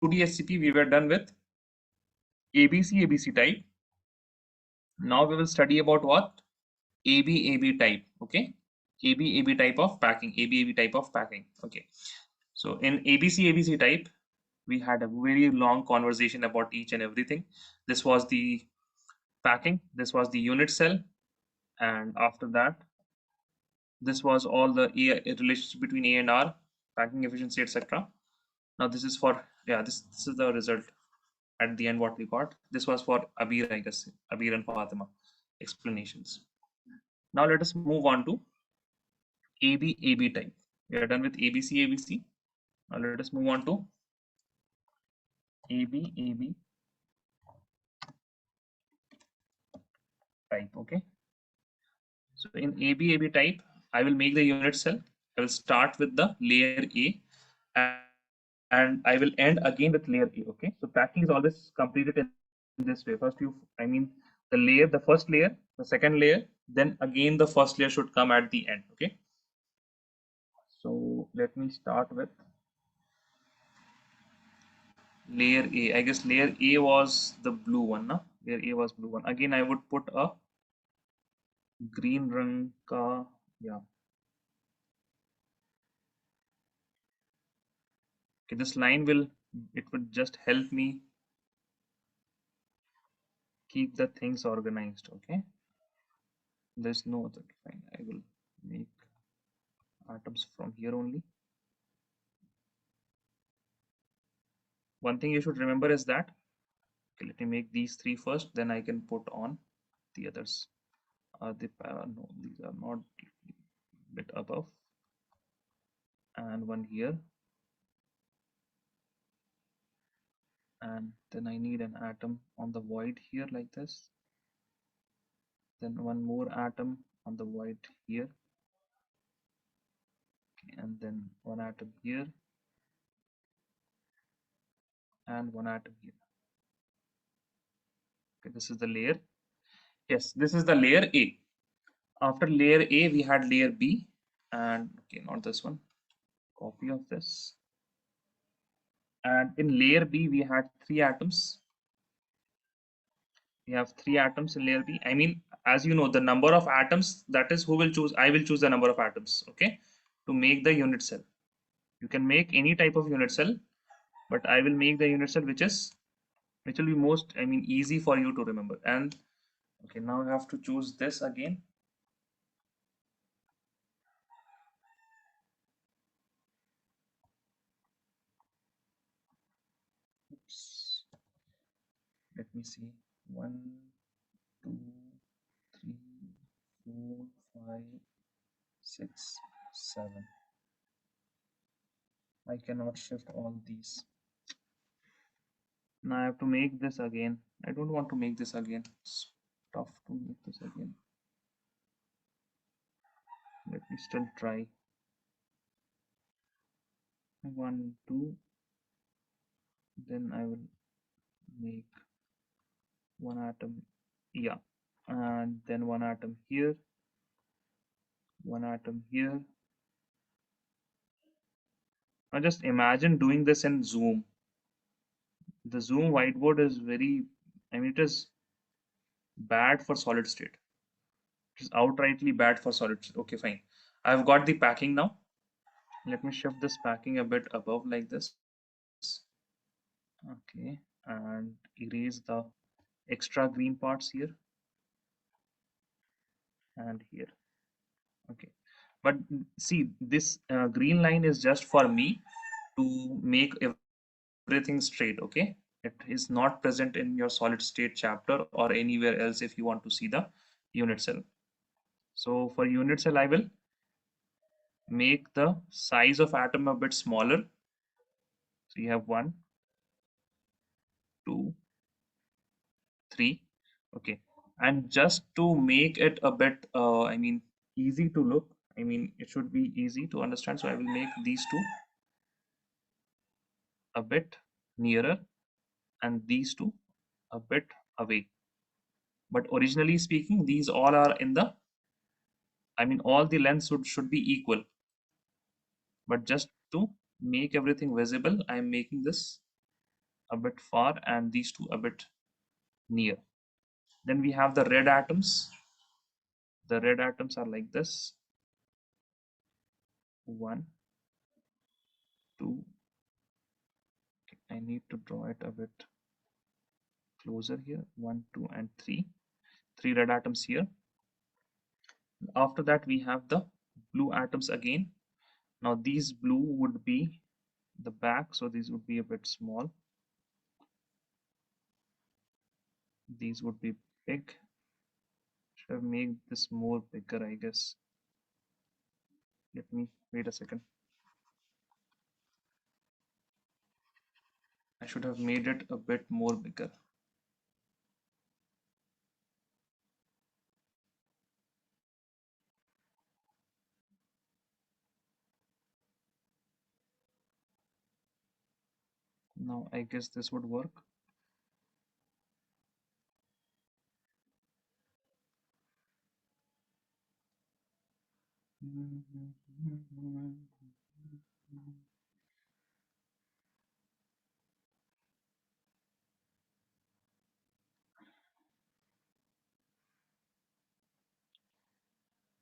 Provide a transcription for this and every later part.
2D SCP, we were done with ABC type. Now we will study about what? AB type. Okay, AB type of packing. AB type of packing. Okay, so in ABC type, we had a very long conversation about each and everything. This was the packing. This was the unit cell, and after that, this was all the relationship between A and R, packing efficiency, etc. Now this is for, yeah, this is the result at the end what we got. This was for Abir, I guess, Abir and Fatima explanations. Now let us move on to AB type. We are done with ABC. Now let us move on to AB type. Okay. So in AB type, I will make the unit cell. I will start with the layer A, and I will end again with layer A. Okay. So packing is always completed in this way. First the layer, the first layer, the second layer, then again the first layer should come at the end. Okay. So let me start with layer A. I guess layer A was the blue one, no? Layer A was blue one. Again, I would put a green rang ka, yeah. Okay, this line would just help me keep the things organized. Okay, there's no other. Fine, I will make atoms from here only. One thing you should remember is that, okay, let me make these three first, then I can put on the others. No, these are not, bit above, and one here, and then I need an atom on the void here like this, then one more atom on the void here, okay, and then one atom here and one atom here. Okay, this is the layer. Yes, this is the layer A. After layer A, we had layer B, and okay, not this one. Copy of this. And in layer B, we had three atoms. We have three atoms in layer B. I mean, as you know, the number of atoms, that is who will choose. I will choose the number of atoms, okay, to make the unit cell. You can make any type of unit cell, but I will make the unit cell which will be most, I mean, easy for you to remember. And okay, now I have to choose this again. Oops. Let me see. 1, 2, 3, 4, 5, 6, 7. I cannot shift all these. Now I have to make this again. I don't want to make this again. It's tough to make this again. Let me still try. 1, 2. Then I will make one atom. Yeah. And then one atom here. One atom here. Now just imagine doing this in Zoom. The Zoom whiteboard is very, I mean, it is bad for solid state. It is outrightly bad for solid state. Okay, fine. I've got the packing now. Let me shift this packing a bit above like this. Okay, and erase the extra green parts here and here. Okay, but see, this green line is just for me to make everything straight. Okay, it is not present in your solid state chapter or anywhere else if you want to see the unit cell. So for unit cell, I will make the size of atom a bit smaller. So you have 1, 2, 3. Okay, and just to make it a bit, I mean, easy to look, I mean, it should be easy to understand. So I will make these two a bit nearer and these two a bit away. But originally speaking, these all are in the, I mean, all the lengths should be equal. But just to make everything visible, I am making this a bit far and these two a bit near. Then we have the red atoms. The red atoms are like this. 1, 2. I need to draw it a bit closer here. 1, 2, and 3. 3 red atoms here. After that, we have the blue atoms again. Now these blue would be the back, so these would be a bit small. These would be big. Should have made this more bigger, I guess. Let me wait a second. I should have made it a bit more bigger. Now I guess this would work.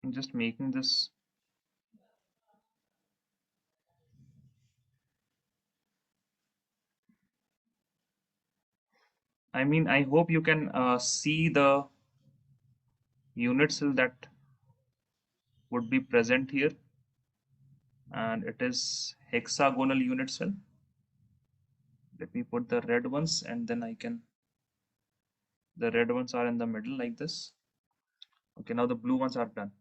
I'm just making this. I mean, I hope you can see the unit cell that would be present here, and it is hexagonal unit cell. Let me put the red ones, and then I can. The red ones are in the middle like this. Okay, now the blue ones are done.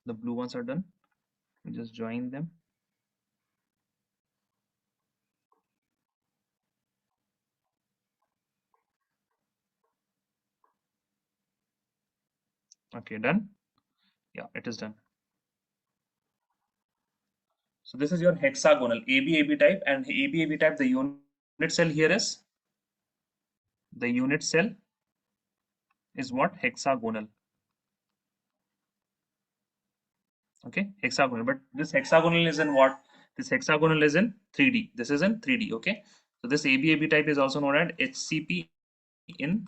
The blue ones are done. We just join them. Okay, done. Yeah, it is done. So this is your hexagonal AB type, and AB type, the unit cell here is what? Hexagonal. Okay, hexagonal. But this hexagonal is in what? This hexagonal is in 3D. This is in 3D. Okay, so this AB type is also known as HCP in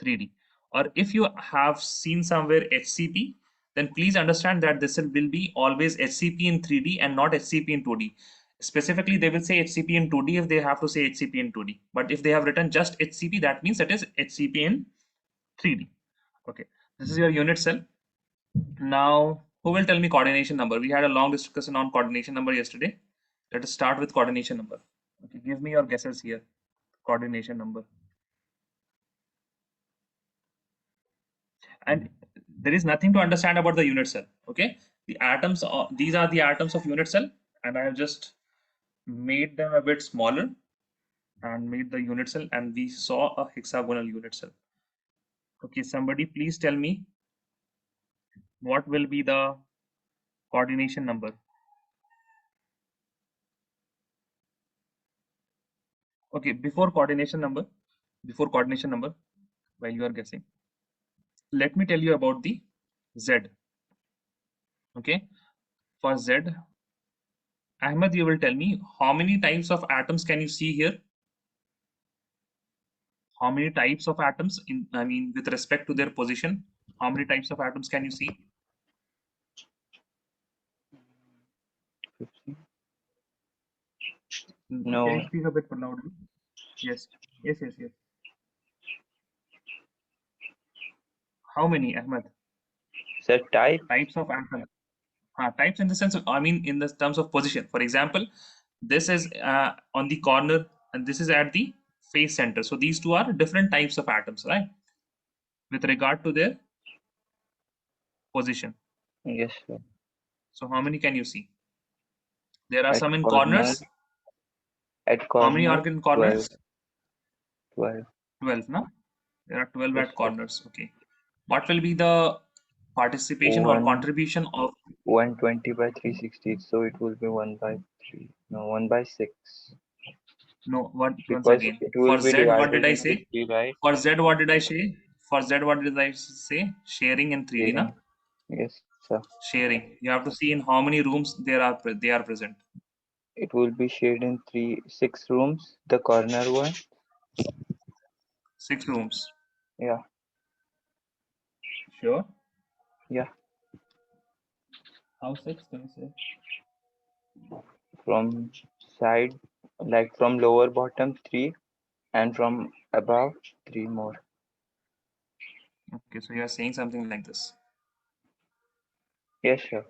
3D. Or if you have seen somewhere HCP, then please understand that this will be always HCP in 3D and not HCP in 2D. Specifically, they will say HCP in 2D if they have to say HCP in 2D. But if they have written just HCP, that means it is HCP in 3D. Okay, this is your unit cell. Now, who will tell me coordination number? We had a long discussion on coordination number yesterday. Let us start with coordination number. Okay, give me your guesses here. Coordination number. And there is nothing to understand about the unit cell. Okay, the atoms are, these are the atoms of unit cell, and I have just made them a bit smaller and made the unit cell, and we saw a hexagonal unit cell. Okay, somebody please tell me what will be the coordination number. Okay, before coordination number, while you are guessing, let me tell you about the Z. Okay, for Z, Ahmed, you will tell me how many types of atoms can you see here? How many types of atoms in, I mean, with respect to their position, how many types of atoms can you see? 50. Can No, you speak a bit more loudly? Yes. Yes. How many, Ahmed? sir, type. Types of atoms. Types in the sense of, I mean, in the terms of position. For example, this is on the corner and this is at the face center. So these two are different types of atoms, right? With regard to their position. Yes, sir. So how many can you see? There are At some in corner, corners. at How many corner, are in 12. corners? 12. 12, no? There are 12 Yes, at sir. corners. Okay. What will be the participation or contribution of 120 by 360, so it will be 1 by 3. No, 1 by 6. once Because again? it For will be Z, what did divided I into say? 3, right? For Z, what did I say? For Z, what did I say? Sharing in 3D, na? Yes, sir. Sharing. You have to see in how many rooms they are present. It will be shared in 6 rooms. The corner one. 6 rooms. Yeah. Sure. Yeah. How 6 can you say? From side, like from lower bottom 3, and from above 3 more. Okay, so you are saying something like this. Yes, sure.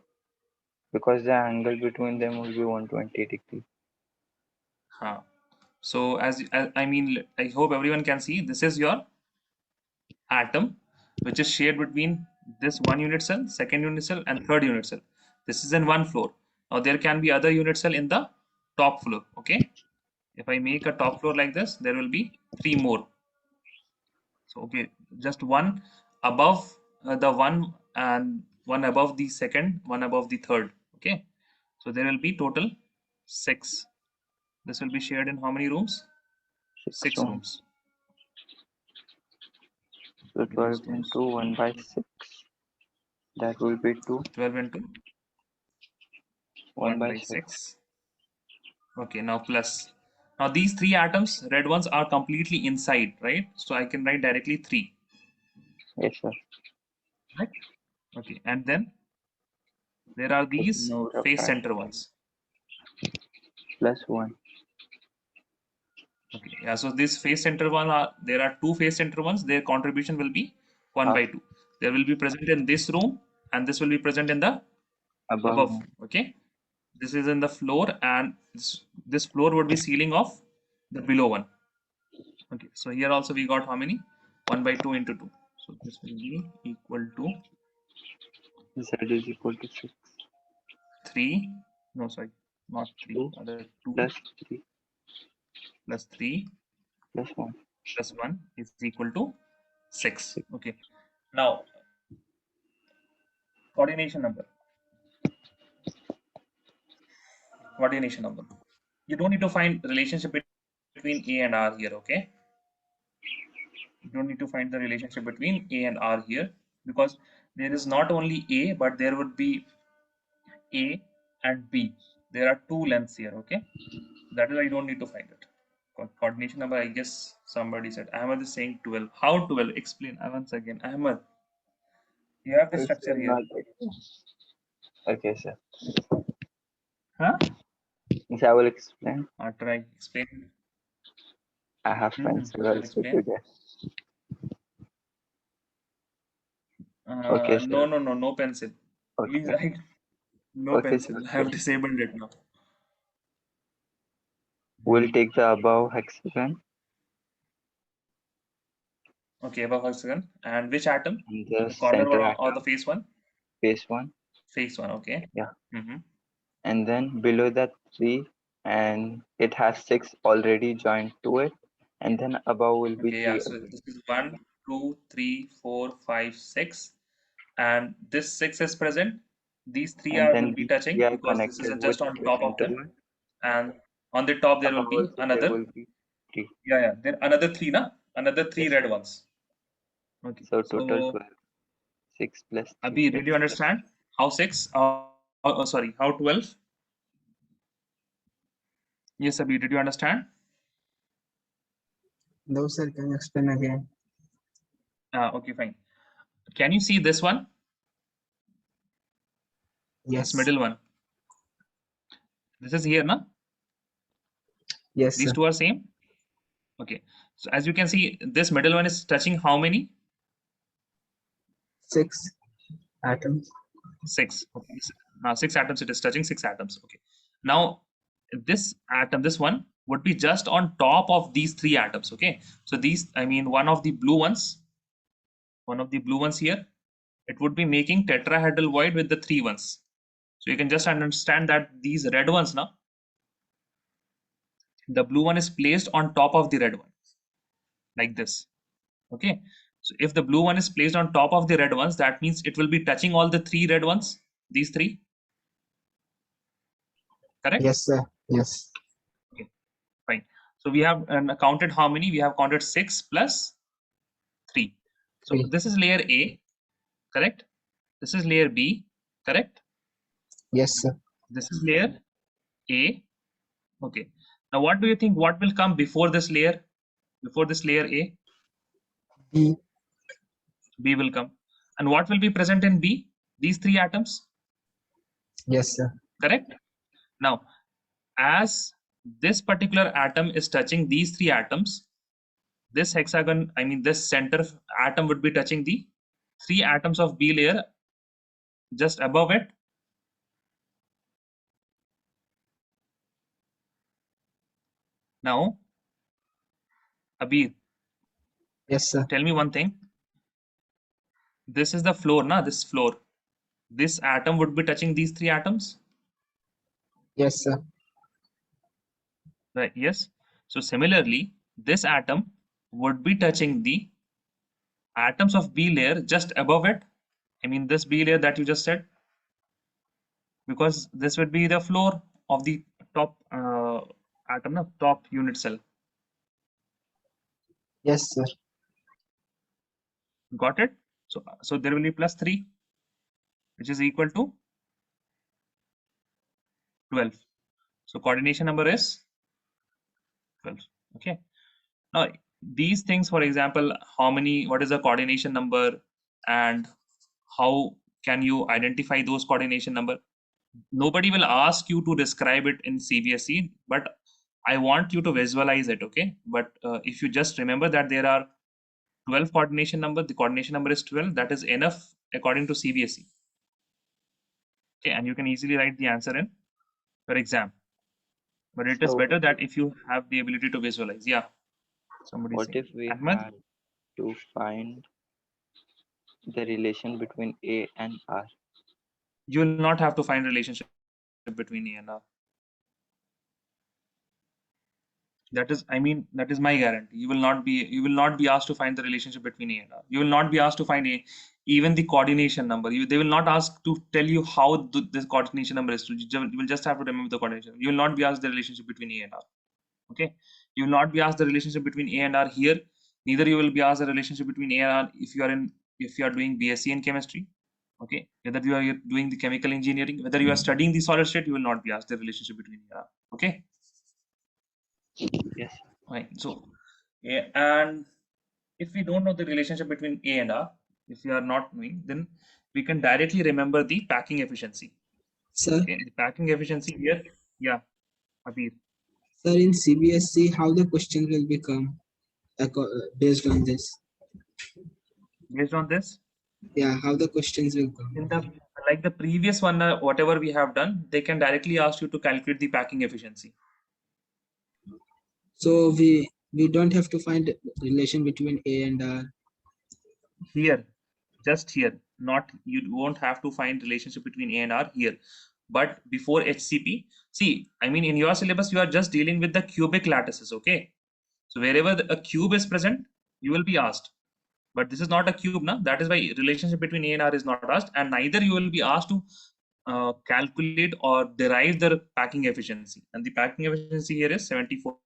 Because the angle between them will be 120 degrees. Huh. So as I mean, I hope everyone can see this is your atom, which is shared between this one unit cell, second unit cell, and third unit cell. This is in one floor. Now there can be other unit cell in the top floor. Okay. If I make a top floor like this, there will be 3 more. So okay, just one above the one and one above the second, one above the third. Okay. So there will be total 6. This will be shared in how many rooms? 6 6 rooms. rooms. So 12 into 1 by 6. That will be 2. 12 into 1 1 by by 6. 6. Okay, now plus. Now these 3 atoms, red ones, are completely inside, right? So I can write directly 3. Yes, sir. Right? Okay, and then there are these No rough face time. center ones. Plus 1. Okay, yeah. So this face center one there are 2 face center ones. Their contribution will be 1 Half by 2. They will be present in this room, and this will be present in the above above. room. Okay, this is in the floor, and this floor would be ceiling of the below one. Okay, so here also we got how many? 1 by 2 into 2. So this will be equal to Z is equal to 6. 3. No, sorry, not 3. 2 Other 2 plus 3 plus 3 plus 1. plus 1 is equal to 6. 6. Okay. Now, coordination number. Coordination number. You don't need to find relationship between A and R here, okay? You don't need to find the relationship between A and R here, because there is not only A, but there would be A and B. There are 2 lengths here, okay? That is why you don't need to find it. Coordination number, I guess somebody said. Ahmed is saying 12. How 12? Explain once again. Ahmed, you have the It's structure here. not. Okay, sir. Huh? Yes, I will explain. Try explain. I have pencil Sure, also explain. today. Okay, sir. No pencil. Please Okay. write no Okay, sir. pencil. I have disabled it now. We'll take the above hexagon Okay, above hexagon. And which atom? and the The corner center one or the atom, face one? face 1. Face one, okay. Yeah. Mm-hmm. And then below that 3, and it has 6 already joined to it. And then above will be Okay, 3 yeah. So again. this is 1, 2, 3, 4, 5, 6. And this 6 is present. These 3 And are then will be these 3 touching are because this is connected with just on the top of center them. one. And on the top there will Above be also there another. will be 3. Yeah. There another 3, na? Another 3 Yes, red sir. ones. Okay. So total So 12. 6 plus 3 Abhi, plus did you understand how 6? Sorry, how 12? Yes, Abhi, did you understand? No, sir. Can you explain again? Okay, fine. Can you see this one? Yes. This middle one. This is here, na? Yes, These sir. 2 are same. Okay. So as you can see, this middle one is touching how many? 6 atoms. 6. Okay. Now 6 atoms. It is touching 6 atoms. Okay. Now this atom, this one would be just on top of these 3 atoms. Okay. So these, I mean, one of the blue ones here, it would be making tetrahedral void with the 3 ones. So you can just understand that these red ones now, the blue one is placed on top of the red one, like this. Okay. So if the blue one is placed on top of the red ones, that means it will be touching all the 3 red ones, these 3. Correct? Yes, sir. Yes. Okay, fine. So we have counted how many? We have counted 6 plus 3. So 3. this is layer A, correct? This is layer B, correct? Yes, sir. This is layer A, Okay. Now, what do you think? What will come before this layer? Before this layer A, B. B will come. And what will be present in B? These three atoms, Yes, sir. correct? Now, as this particular atom is touching these three atoms, this hexagon, I mean this center atom would be touching the three atoms of B layer just above it. Now, Abir, Yes, sir. tell me one thing. This is the floor, na? This floor. This atom would be touching these three atoms, Yes, sir. right? Yes. So similarly, this atom would be touching the atoms of B layer just above it. I mean this B layer that you just said, because this would be the floor of the top atom, no? Top unit cell. Yes, sir. Got it? So there will be plus 3, which is equal to 12. So coordination number is 12. Okay. Now these things, for example, what is the coordination number, and how can you identify those coordination number? Nobody will ask you to describe it in CBSE, but I want you to visualize it. Okay. But if you just remember that there are 12 coordination number, the coordination number is 12, that is enough according to CBSE. Okay. And you can easily write the answer in your exam. But it is So better that if you have the ability to visualize. Yeah. Somebody what saying. if we Ahmed, had to find the relation between A and R? you will not have to find relationship between A and R. That is, I mean, that is my guarantee. You will not be asked to find the relationship between A and R. You will not be asked to find even the coordination number. They will not ask to tell you how this coordination number is. You will just have to remember the coordination. You will not be asked the relationship between A and R. Okay. You will not be asked the relationship between A and R here. Neither you will be asked the relationship between A and R if you are doing BSc in chemistry. Okay. Whether you are doing the chemical engineering, whether you are studying the solid state, you will not be asked the relationship between A and R. Okay. Yes. Right. So, yeah, and if we don't know the relationship between A and R, if we are not knowing, then we can directly remember the packing efficiency. Sir, Okay, the packing efficiency here, yeah, Abir. sir, in CBSE, how the question will become based on this? Based on this, Yeah, how the questions will come. in the like the previous one, whatever we have done, they can directly ask you to calculate the packing efficiency. So we don't have to find relation between A and R. Here, just here, not you won't have to find relationship between A and R here. But before HCP, see, I mean, in your syllabus, you are just dealing with the cubic lattices, okay? So wherever a cube is present, you will be asked. But this is not a cube, na? That is why relationship between A and R is not asked, and neither you will be asked to calculate or derive the packing efficiency. And the packing efficiency here is 74%.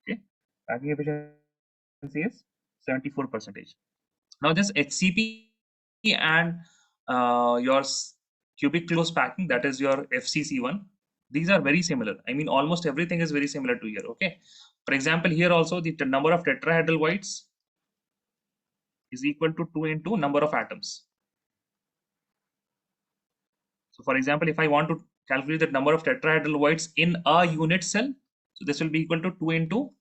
Okay, packing efficiency is 74%. Now this HCP and your cubic close packing, that is your FCC1, these are very similar. I mean, almost everything is very similar to here. Okay. For example, here also the number of tetrahedral voids is equal to 2 into number of atoms. So for example, if I want to calculate the number of tetrahedral voids in a unit cell, so this will be equal to 2 into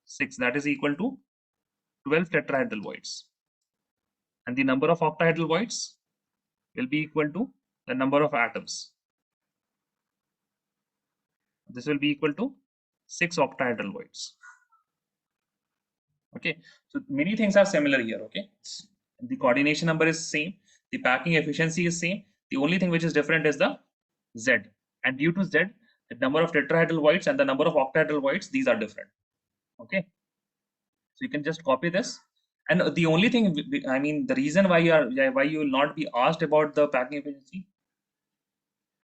6, that is equal to 12 tetrahedral voids. And the number of octahedral voids will be equal to the number of atoms. This will be equal to 6 octahedral voids. Okay, so many things are similar here. Okay, the coordination number is same, the packing efficiency is same. The only thing which is different is the Z, and due to Z, the number of tetrahedral voids and the number of octahedral voids, these are different. Okay, so you can just copy this. And the only thing, I mean, the reason why you will not be asked about the packing efficiency,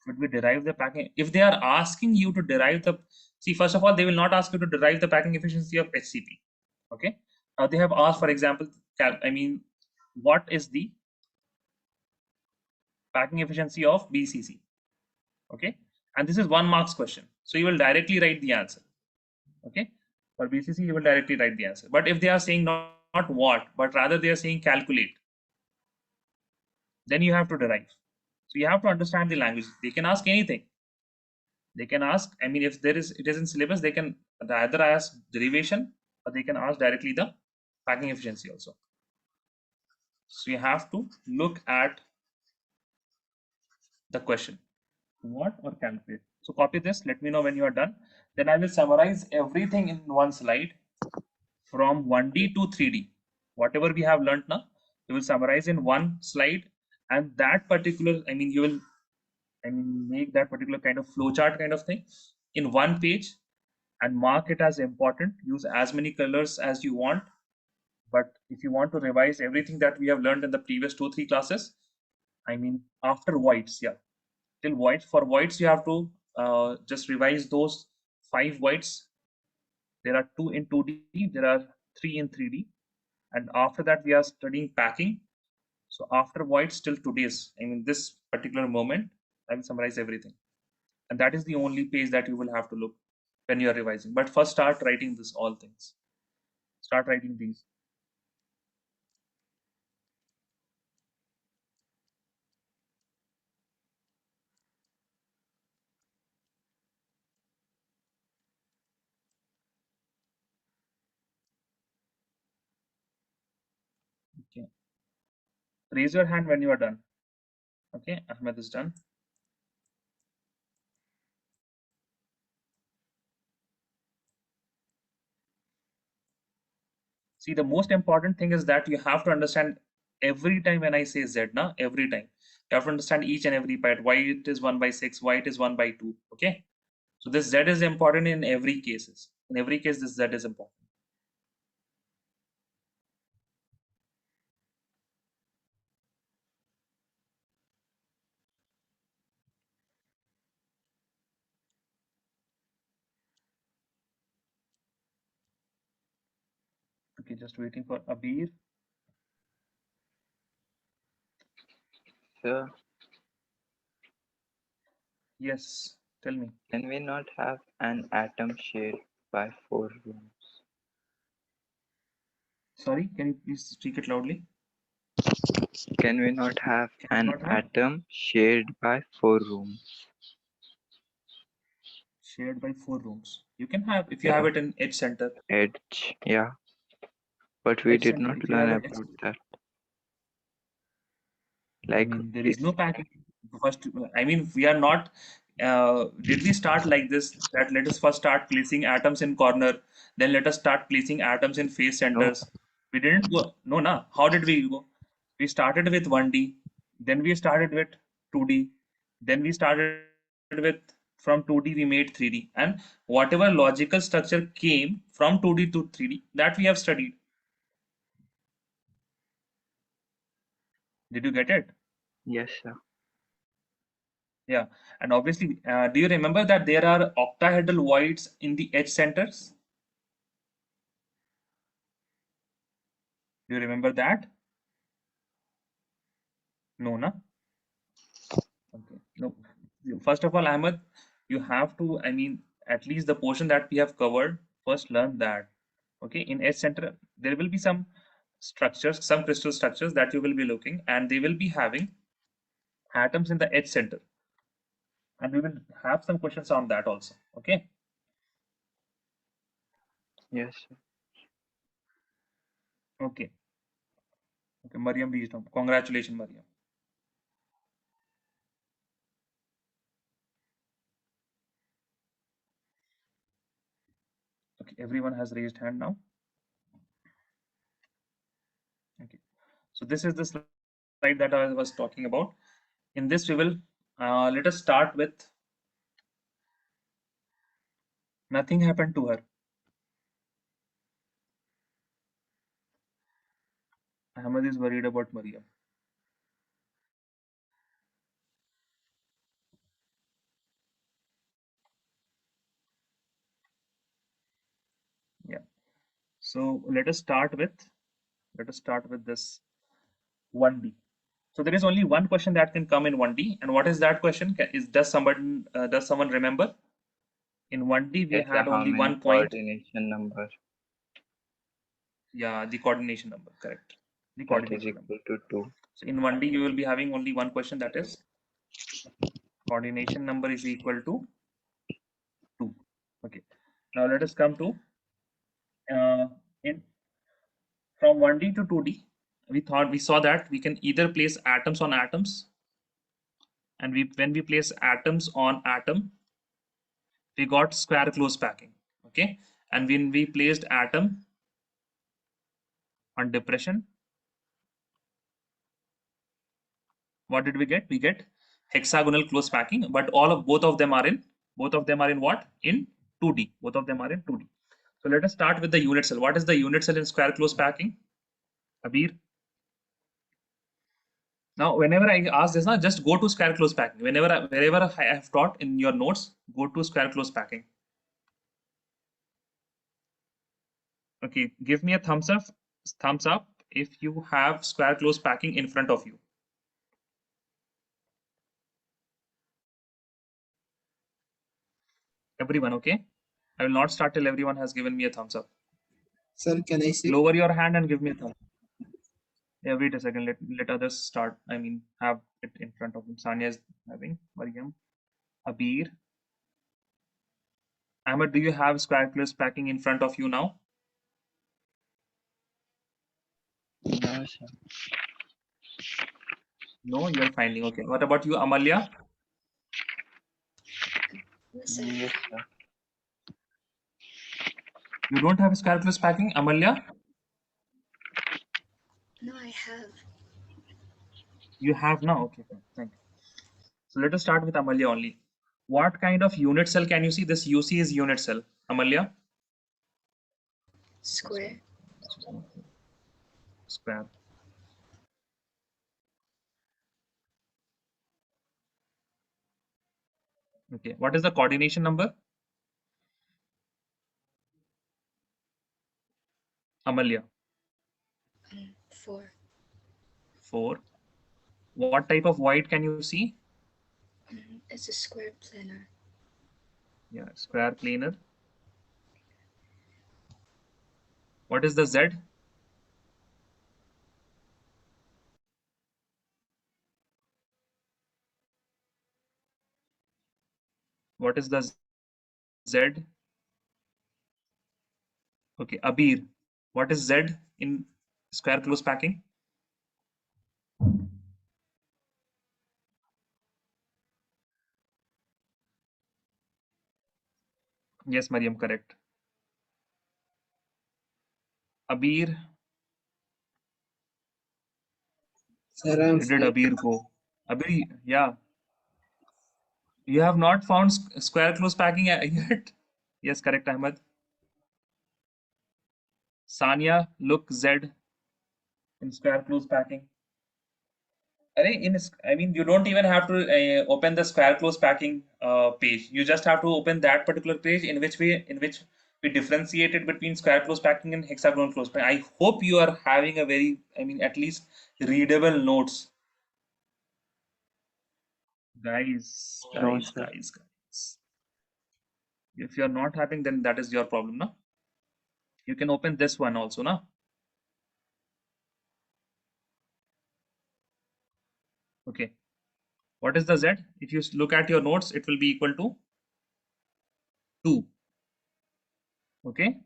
should we derive the packing? If they are asking you to derive the, see, first of all, they will not ask you to derive the packing efficiency of HCP. Okay. Now they have asked, for example, I mean, what is the packing efficiency of BCC? Okay. and this is 1 marks question. So you will directly write the answer. Okay, for BCC you will directly write the answer. But if they are saying not what, but rather they are saying calculate, then you have to derive. So you have to understand the language. They can ask anything. They can ask, I mean, if there is it is in syllabus, they can either ask derivation or they can ask directly the packing efficiency also. So you have to look at the question, what or calculate. So copy this, let me know when you are done. Then I will summarize everything in one slide from 1D to 3D. Whatever we have learned now, we will summarize in one slide, and that particular, I mean, you will, I mean, make that particular kind of flowchart kind of thing in one page and mark it as important. Use as many colors as you want. But if you want to revise everything that we have learned in the previous 2-3 classes, I mean, after whites, yeah, till whites. For whites, you have to just revise those 5 whites. There are 2 in 2D, there are 3 in 3D. And after that, we are studying packing. So after whites till today's, I mean, this particular moment, I will summarize everything. And that is the only page that you will have to look when you are revising. But first start writing this all things. Start writing these. Okay. Raise your hand when you are done. Okay, Ahmed is done. See, the most important thing is that you have to understand every time when I say Z, na, every time. You have to understand each and every part, why it is 1 by 6, why it is 1 by 2. Okay. So this Z is important in every cases. In every case, this Z is important. Okay, just waiting for Abir. Sir, Yes, tell me. can we not have an atom shared by 4 rooms? Sorry, can you please speak it loudly? Can we not have Can we an not have atom shared by 4 rooms? shared by 4 rooms? You can have if you have Yeah, it in edge center. edge. Yeah, but we Edge did center. not If you learn have an edge, about that. I Like, mean, there is it's no packing. First, I mean, we are not. Did we start like this? That let us first start placing atoms in corner, then let us start placing atoms in face no, centers. We didn't go. No, na. How did we go? We started with 1D, then we started with 2D, then we started with from 2D we made 3D, and whatever logical structure came from 2D to 3D that we have studied. Did you get it? yes, sir. Yeah, and obviously, do you remember that there are octahedral voids in the edge centers? Do you remember that? No, na? Okay. No. First of all, Ahmed, you have to, I mean, at least the portion that we have covered, first learn that. Okay, in edge center, there will be some structures, some crystal structures that you will be looking, and they will be having atoms in the edge center. And we will have some questions on that also. Okay. Yes, sir. Okay. Okay. Mariam reached home. Congratulations, Mariam. Okay, everyone has raised hand now. Okay, so this is the slide that I was talking about. In this, we will let us start with nothing happened to her. Ahmed is worried about Maria. Yeah. So let us start with this 1D. So there is only one question that can come in 1D, and what is that question? Does someone remember? In 1D we It's had how only many 1 point. coordination number Yeah, the coordination number, correct. The that is coordination number. equal to 2. So in 1D you will be having only one question, that is coordination number is equal to 2. Okay. Now let us come to in from 1D to 2D. We saw that we can either place atoms on atoms, and when we place atoms on atom, we got square close packing. Okay, and when we placed atom on depression, what did we get? We get hexagonal close packing, but both of them are in what? In 2D. Both of them are in 2D. So let us start with the unit cell. What is the unit cell in square close packing? Abir. Now, whenever I ask this, now just go to square close packing. Wherever I have taught in your notes, go to square close packing. Okay, give me a thumbs up if you have square close packing in front of you. Everyone, okay? I will not start till everyone has given me a thumbs up. Sir, can I see? Lower your hand and give me a thumb. Yeah, wait a second. Let others start. I mean, have it in front of them. Sanya is having. Mariam, Abir, Ahmed. Do you have square close packing in front of you now? No, sir. No, you're finding. Okay. What about you, Amalia? Yes, sir. You don't have square close packing, Amalia? No, I have. You have now. Okay, fine. Thank you. So let us start with Amalia only. What kind of unit cell can you see? This UC is unit cell. Amalia? Square. Square. Okay. What is the coordination number? Amalia? 4. 4. What type of void can you see? It's a square planar. Yeah, square planar. What is the Z? What is the Z? Okay, Abir. What is Z in square close packing? Yes, Mariam, correct. Abir, Sir, I'm where did Abir go? Abir, yeah. You have not found square close packing yet? Yes, correct, Ahmed. Sanya, look Z in square close packing. I mean, you don't even have to open the square close packing page. You just have to open that particular page in which we differentiated between square close packing and hexagonal close packing. I hope you are having a very, I mean, at least readable notes. Guys. If you're not having, then that is your problem, no? You can open this one also, no? Okay. What is the Z? If you look at your notes, it will be equal to 2. Okay.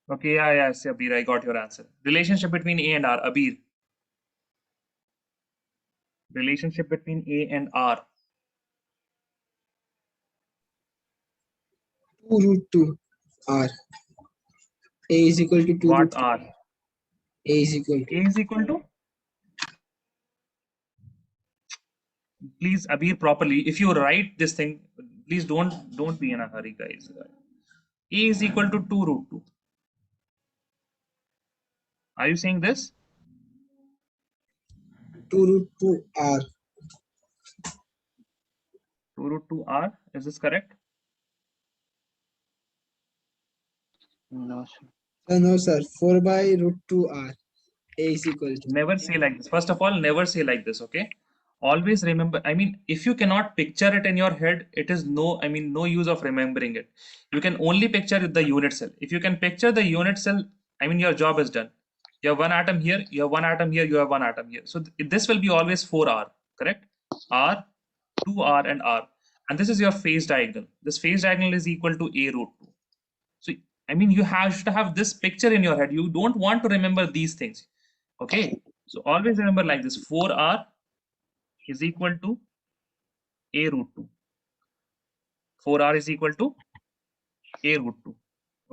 Okay, yeah, Abir, I got your answer. Relationship between A and R, Abir. Relationship between A and R. 2 root 2 R. A is equal to 2 What root 2. R? A is equal to. A is equal to? Please, Abir, properly. If you write this thing, please don't be in a hurry, guys. A is equal to 2 root 2. Are you saying this? 2 root 2 R. 2 root 2 R. Is this correct? No, sir. No, sir. 4 by root 2 R. A is equal to. Never say like this. First of all, never say like this, okay? Always remember, I mean, if you cannot picture it in your head, it is no, I mean, no use of remembering it. You can only picture the unit cell. If you can picture the unit cell, I mean, your job is done. You have one atom here, you have one atom here, you have one atom here. So this will be always 4R, correct? R, 2R, and R. And this is your phase diagonal. This phase diagonal is equal to A root 2. So, I mean, you should have this picture in your head. You don't want to remember these things. Okay. So always remember like this, 4R is equal to A root 2. 4R is equal to A root 2.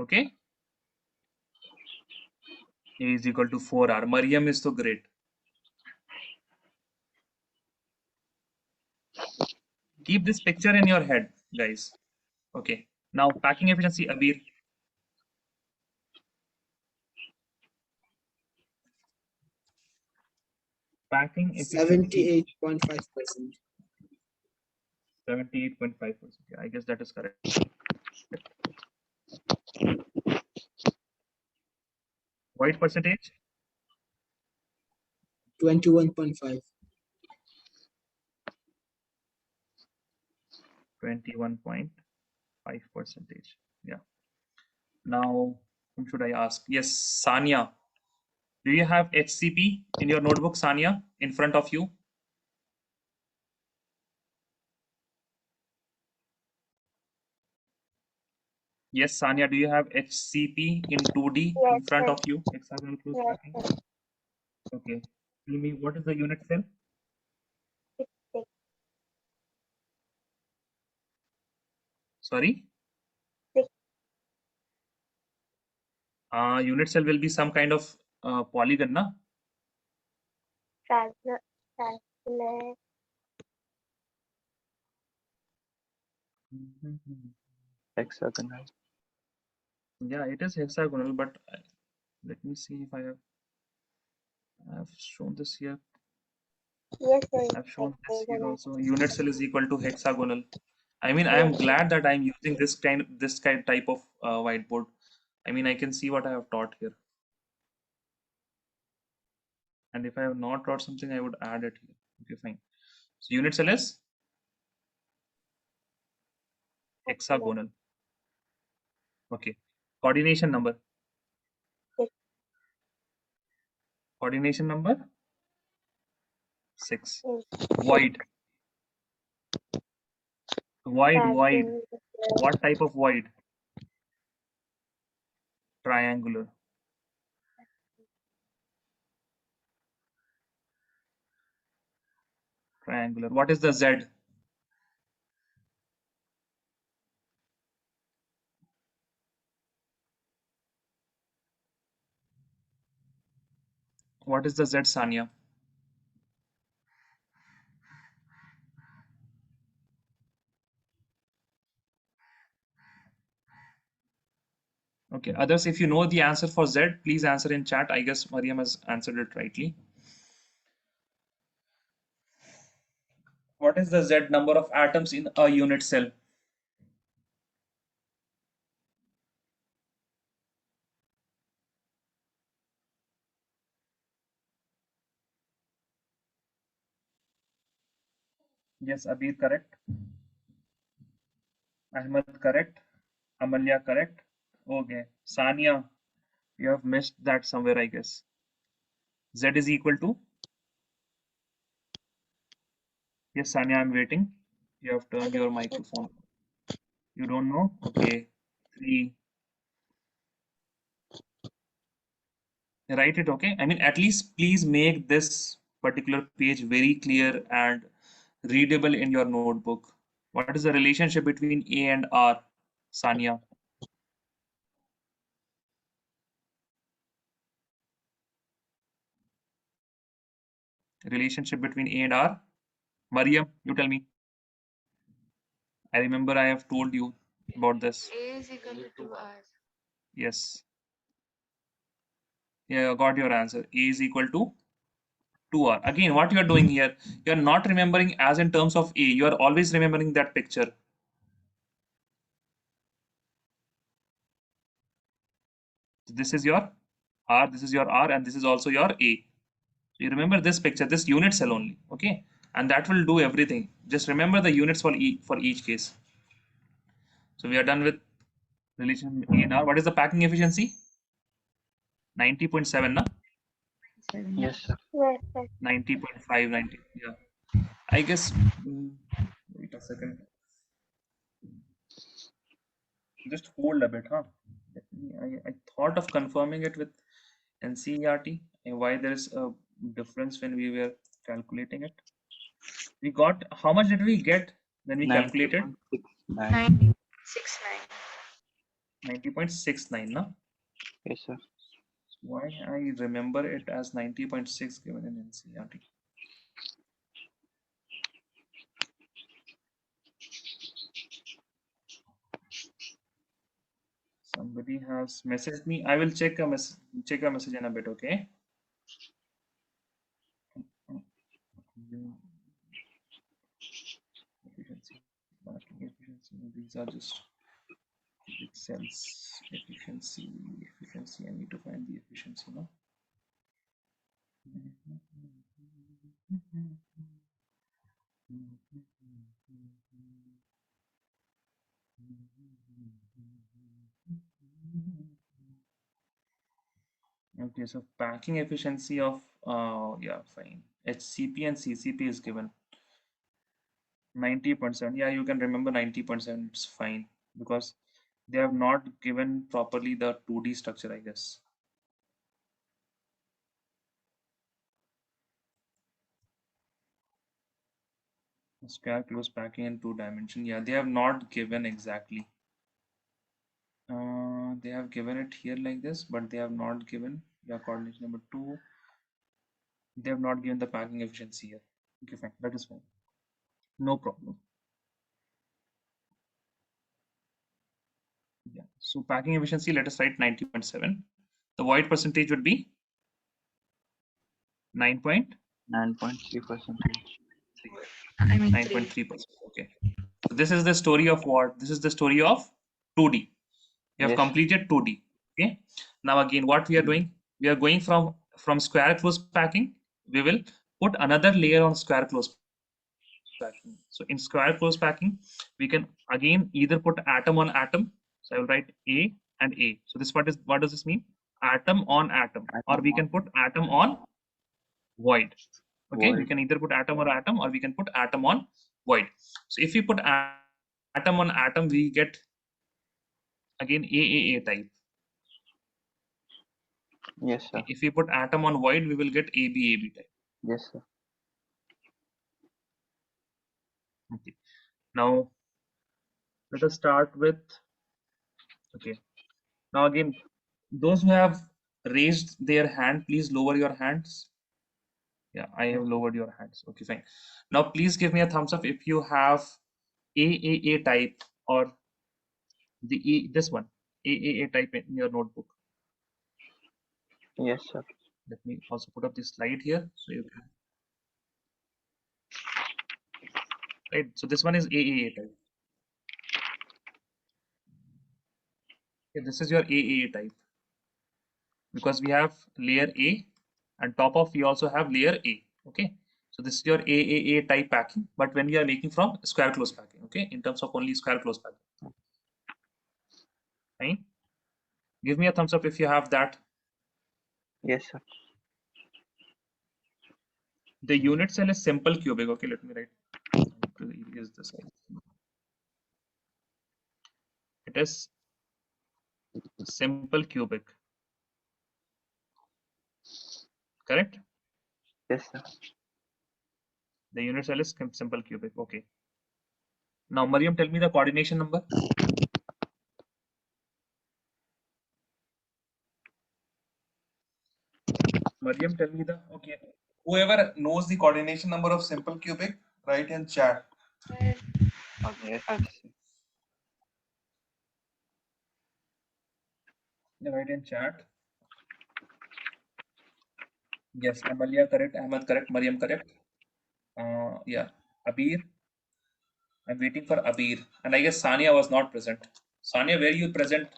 Okay. A is equal to 4R. Mariam is so great. Keep this picture in your head, guys. Okay. Now packing efficiency, Abir. Packing efficiency. 78.5%. 78.5%. Yeah, I guess that is correct. White percentage? 21.5. 21.5%. Yeah. Now, whom should I ask? Yes, Sanya. Do you have HCP in your notebook, Sanya, in front of you? Yes, Sanya, do you have HCP in 2D in front of you? Hexagonal close packing. Okay. Tell me, what is the unit cell? Sorry? Unit cell will be some kind of polygon, na? Hexagonal. Yeah, it is hexagonal, but let me see if I have shown this here. I've shown this here also. Unit cell is equal to hexagonal. I mean, I am glad that I'm using this type of whiteboard. I mean, I can see what I have taught here. And if I have not taught something, I would add it here. Okay, fine. So unit cell is hexagonal. Okay. Coordination number. Coordination number 6. Void. Void. What type of void? Triangular. Triangular. What is the Z? What is the Z, Sanya? Okay, others, if you know the answer for Z, please answer in chat. I guess Mariam has answered it rightly. What is the Z number of atoms in a unit cell? Yes, Abir correct. Ahmed correct. Amalya correct. Okay. Sania, you have missed that somewhere, I guess. Z is equal to? Yes, Sania, I'm waiting. You have turned your microphone. You don't know? Okay. 3. Write it, okay? I mean, at least please make this particular page very clear and readable in your notebook. What is the relationship between A and R, Sania? Relationship between A and R? Mariam, you tell me. I remember I have told you about this. A is equal to 2R. Yes. Yeah, I got your answer. A is equal to 2R. Again, what you are doing here, you are not remembering as in terms of A. You are always remembering that picture. This is your R, this is your R, and this is also your A. So you remember this picture, this unit cell only, okay? And that will do everything. Just remember the units for each case. So we are done with relation A and R. What is the packing efficiency? 90.7, na? Yes, sir. 90.5, 90. Yeah. I guess. Wait a second. Just hold a bit, huh? I thought of confirming it with NCERT and why there is a difference when we were calculating it. We got, how much did we get when we calculated? 90.69. 90.69. 90.69, na? Yes, sir. Why I remember it as 90.6 given in NCERT. Somebody has messaged me. I will check a message in a bit, okay? Efficiency, marking efficiency. These are just cubic cells. Efficiency. I need to find the efficiency, no? Okay, so packing efficiency of yeah, fine. HCP and CCP is given 90.7. Yeah, you can remember 90.7. It's fine because they have not given properly the 2D structure, I guess. Square close packing in 2 dimension. Yeah, they have not given exactly. They have given it here like this, but they have not given, yeah, coordination number 2. They have not given the packing efficiency here. Okay, fine. That is fine. No problem. Yeah. So packing efficiency, let us write 90.7. The void percentage would be 9.3%. 9.3%. 9.3%. Okay. So this is the story of what? This is the story of 2D. We have Yes. completed 2D. Okay. Now again, what we are doing? We are going from square close packing. We will put another layer on square close packing. So in square close packing, we can again either put atom on atom. So I will write A and A. So this what does this mean? Atom on atom, or we can put atom on void. Okay, we Void. can either put atom or atom, or we can put atom on void. So if we put atom on atom, we get again AAA type. Yes, sir. If we put atom on void, we will get AB type. Yes, sir. Okay. Now let us start with, okay. Now again, those who have raised their hand, please lower your hands. Yeah, I have lowered your hands. Okay, fine. Now please give me a thumbs up if you have AAA type or this one, AAA type in your notebook. Yes, sir. Let me also put up this slide here so you can. Right, so this one is AAA type. Okay, this is your AAA type because we have layer A and top of we also have layer A. Okay, so this is your AAA type packing, but when we are making from square close packing, okay, in terms of only square close packing. Fine. Give me a thumbs up if you have that. Yes, sir. The unit cell is simple cubic. Okay, let me write. Is the size. It is simple cubic. Correct? Yes, sir. The unit cell is simple cubic. Okay. Now, Mariam, tell me the coordination number. Mariam, tell me the, okay. Whoever knows the coordination number of simple cubic, write in chat. Yes. Write in chat. Yes, Amalia correct, Ahmad correct, Mariam correct. Yeah, Abir. I'm waiting for Abir. And I guess Sania was not present. Sania, were you present?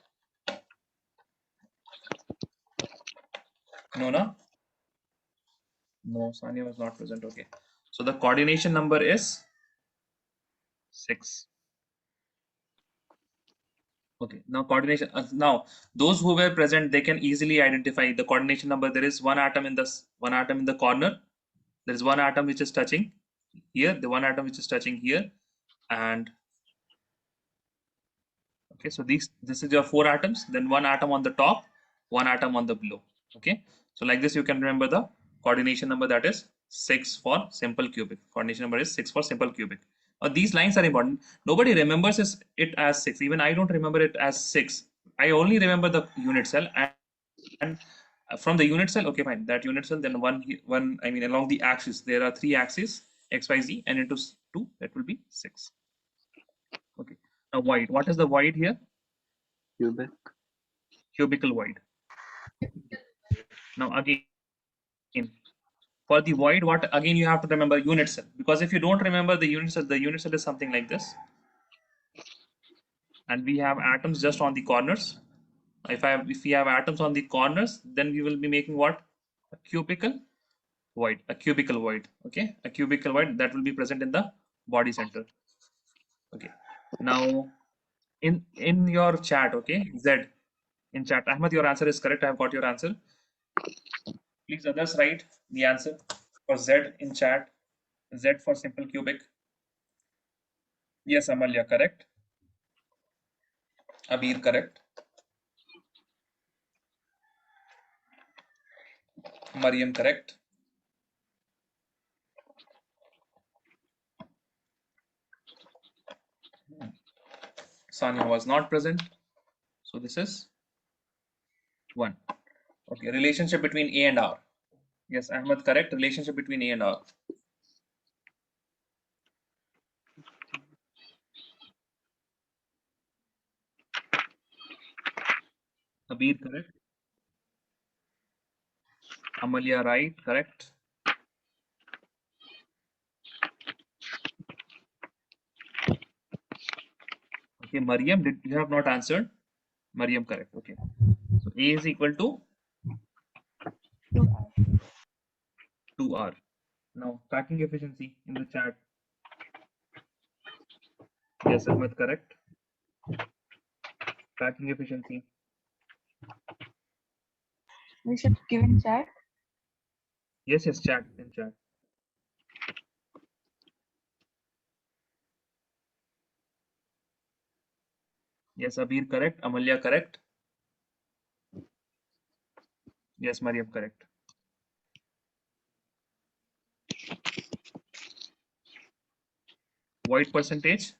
No, no? No, Sanya was not present. Okay. So the coordination number is 6. Okay. Now coordination. Now those who were present, they can easily identify the coordination number. There is one atom in the corner. There is one atom which is touching here. The one atom which is touching here, and okay. So this is your 4 atoms. Then one atom on the top, one atom on the below. Okay. So like this, you can remember the coordination number, that is 6 for simple cubic. Coordination number is 6 for simple cubic. These lines are important. Nobody remembers it as 6. Even I don't remember it as 6. I only remember the unit cell, and from the unit cell, okay, fine. That unit cell, then one. I mean, along the axis, there are 3 axes, x, y, z, and into 2, that will be 6. Okay. Now void. What is the void here? Cubic. Cubical void. Now again, for the void, what again you have to remember unit cell, because if you don't remember the unit cell is something like this, and we have atoms just on the corners. If we have atoms on the corners, then we will be making what? A cubical void. A cubical void. Okay, a cubical void that will be present in the body center. Okay. Now in your chat, okay, Z in chat, Ahmed, your answer is correct. I have got your answer. Please others write the answer for Z in chat. Z for simple cubic. Yes, Amalya, correct. Abir, correct. Mariam, correct. Sanya was not present. So this is 1. Okay, relationship between A and R. Yes, Ahmed, correct. Relationship between A and R. Abir, correct. Amalia, right, correct. Okay, Mariam, you have not answered? Mariam, correct. Okay. So A is equal to 2R. Now, packing efficiency in the chat. Yes, Ahmed, correct. Packing efficiency. We should give in chat. Yes, chat in chat. Yes, Abir, correct. Amalia, correct. Yes, Mariam, correct. Void percentage.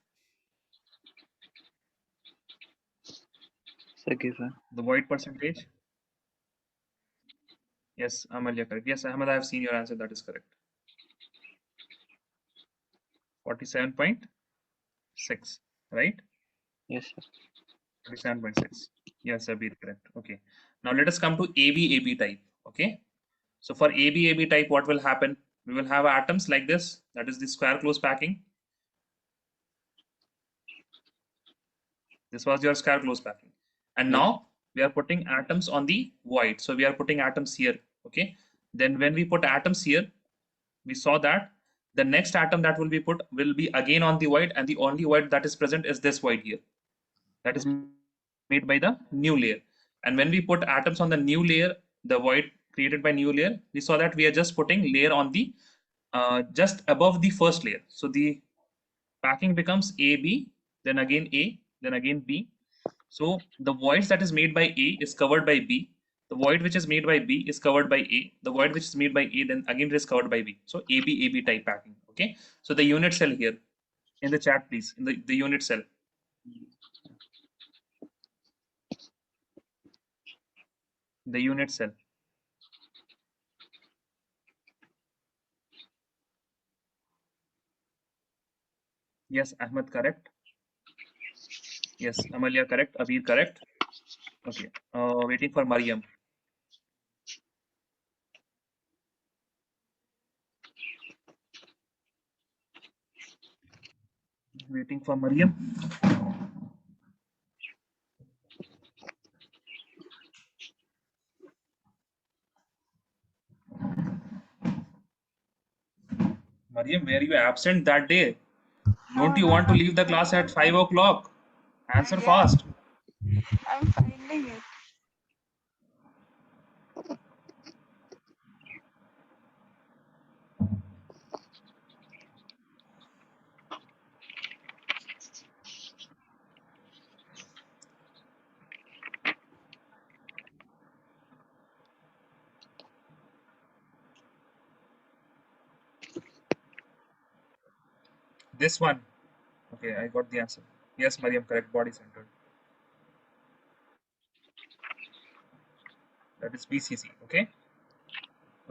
It's a given. The void percentage. Yes, Amalia, correct. Yes, Ahmed, I have seen your answer. That is correct. 47.6, right? Yes, sir. 47.6. Yes, Abir, correct. Okay. Now let us come to AB type. Okay. So for AB type, what will happen? We will have atoms like this. That is the square close packing. This was your square close packing. And Yes. now we are putting atoms on the void. So we are putting atoms here. Okay. Then when we put atoms here, we saw that the next atom that will be put will be again on the void, and the only void that is present is this void here. That is made by the new layer. And when we put atoms on the new layer, the void created by new layer, we saw that we are just putting layer on the just above the first layer. So the packing becomes AB, then again A, then again B. So the voids that is made by A is covered by B. The void which is made by B is covered by A. The void which is made by A then again it is covered by B. So AB type packing. Okay. So the unit cell here in the chat, please, in the unit cell. The unit cell. Yes, Ahmed, correct. Yes, Amalia, correct. Abir, correct. Okay. Waiting for Mariam. Waiting for Mariam. Mariam, were you absent that day? No, Don't you no, want to no. leave the class at 5 o'clock? Answer Yeah, fast. I'm finding it. This one. Okay, I got the answer. Yes, Mariam, correct. Body centered. That is BCC. Okay.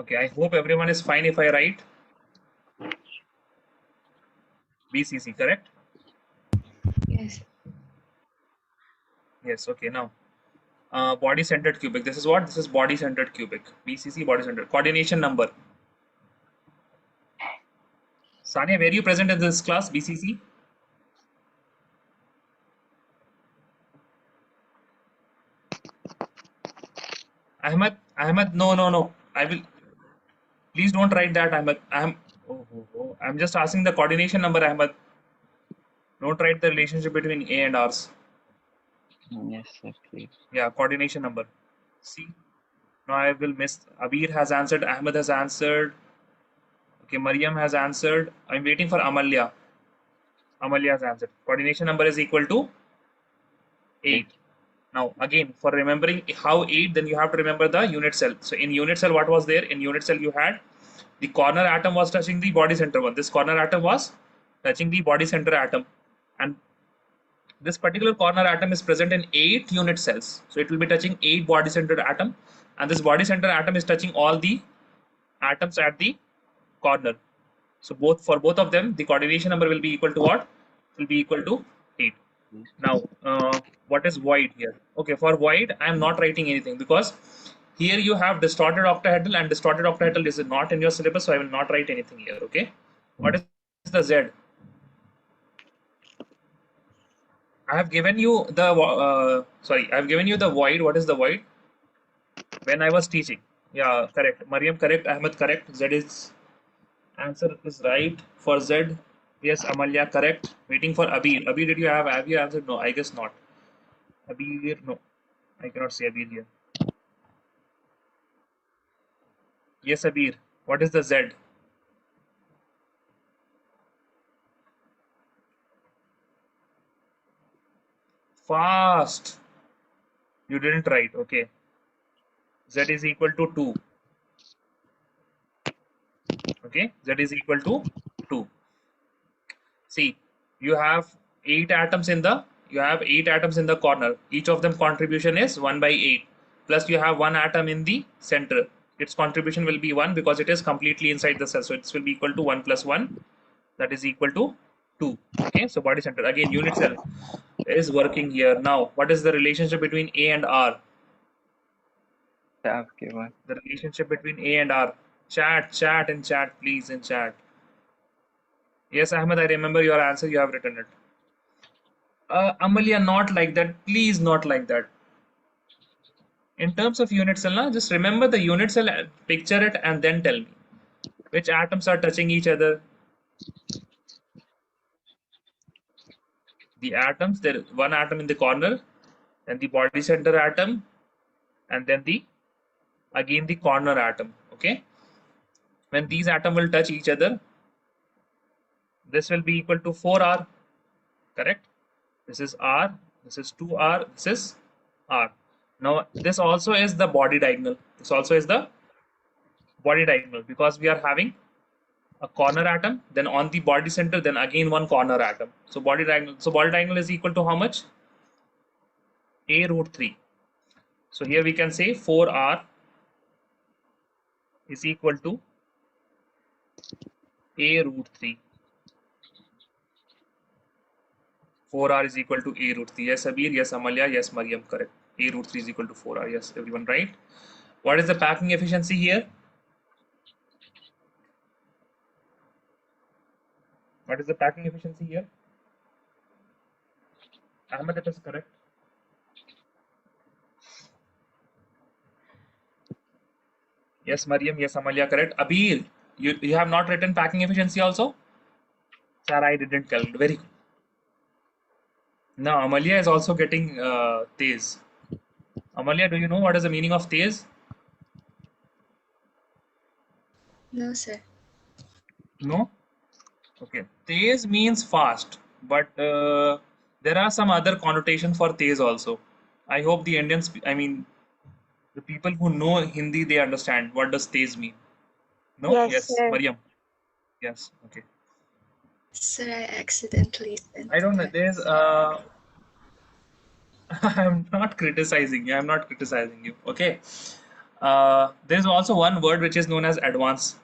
Okay, I hope everyone is fine if I write BCC, correct? Yes. Yes. Okay, now body centered cubic. This is what? This is body centered cubic. BCC, body centered. Coordination number. Sania, were you present in this class, BCC? Ahmed, no, no, no. I will. Please don't write that, Ahmed. I'm just asking the coordination number, Ahmed. Don't write the relationship between A and R's. Yes, sir, please. Yeah, coordination number. See, now I will miss. Abir has answered. Ahmed has answered. Okay, Mariam has answered. I'm waiting for Amalya. Amalya has answered. Coordination number is equal to 8. Now, again, for remembering how 8, then you have to remember the unit cell. So, in unit cell, what was there? In unit cell, you had the corner atom was touching the body center one. This corner atom was touching the body center atom. And this particular corner atom is present in 8 unit cells. So, it will be touching 8 body center atom. And this body center atom is touching all the atoms at the corner. So, for both of them, the coordination number will be equal to what? It will be equal to 8. Now, what is void here? Okay, for void, I am not writing anything because here you have distorted octahedral, and distorted octahedral is not in your syllabus, so I will not write anything here. Okay, what is the Z? I have given you the sorry, I have given you the void. What is the void? When I was teaching, yeah, correct. Mariam, correct. Ahmed, correct. Z is answer is right for Z. Yes, Amalya, correct. Waiting for Abir. Abir, did you have you answered? No, I guess not. Abir, no, I cannot say Abir here. Yes, Abir. What is the Z? Fast. You didn't write. Okay. Z is equal to 2. Okay. Z is equal to 2. See, you have 8 atoms in the corner. Each of them contribution is 1 by 8. Plus you have one atom in the center. Its contribution will be 1 because it is completely inside the cell. So it will be equal to 1 plus 1. That is equal to 2. Okay. So body center. Again, unit cell is working here. Now, what is the relationship between A and R? Have given. The relationship between A and R. Chat, in chat, please, in chat. Yes, Ahmed, I remember your answer. You have written it. Amalia, not like that. Please, not like that. In terms of unit cell, na, just remember the unit cell, picture it, and then tell me which atoms are touching each other. The atoms, there is one atom in the corner, and the body center atom, and then again the corner atom. Okay. When these atoms will touch each other, this will be equal to 4R. Correct? This is R, this is 2R, this is R. Now, this also is the body diagonal. This also is the body diagonal because we are having a corner atom, then on the body center, then again one corner atom. So body diagonal. So body diagonal is equal to how much? A root 3. So here we can say 4R is equal to A root 3. 4R is equal to A root 3. Yes, Abir. Yes, Amalya. Yes, Mariam. Correct. A root 3 is equal to 4R. Yes, everyone right. What is the packing efficiency here? What is the packing efficiency here? Ahmed, that is correct. Yes, Mariam. Yes, Amalya. Correct. Abir, You have not written packing efficiency also? Sir, I didn't tell. Very good. Now, Amalia is also getting Tez. Amalia, do you know what is the meaning of Tez? No, sir. No? Okay. Tez means fast, but there are some other connotations for Tez also. I hope the Indians, I mean, the people who know Hindi, they understand what does Tez mean. No? Yes, Yes, sir. Mariam. Yes. Okay. Sir, I accidentally sent I don't know. that. There's I'm not criticizing you. I'm not criticizing you. Okay. There's also one word which is known as advance.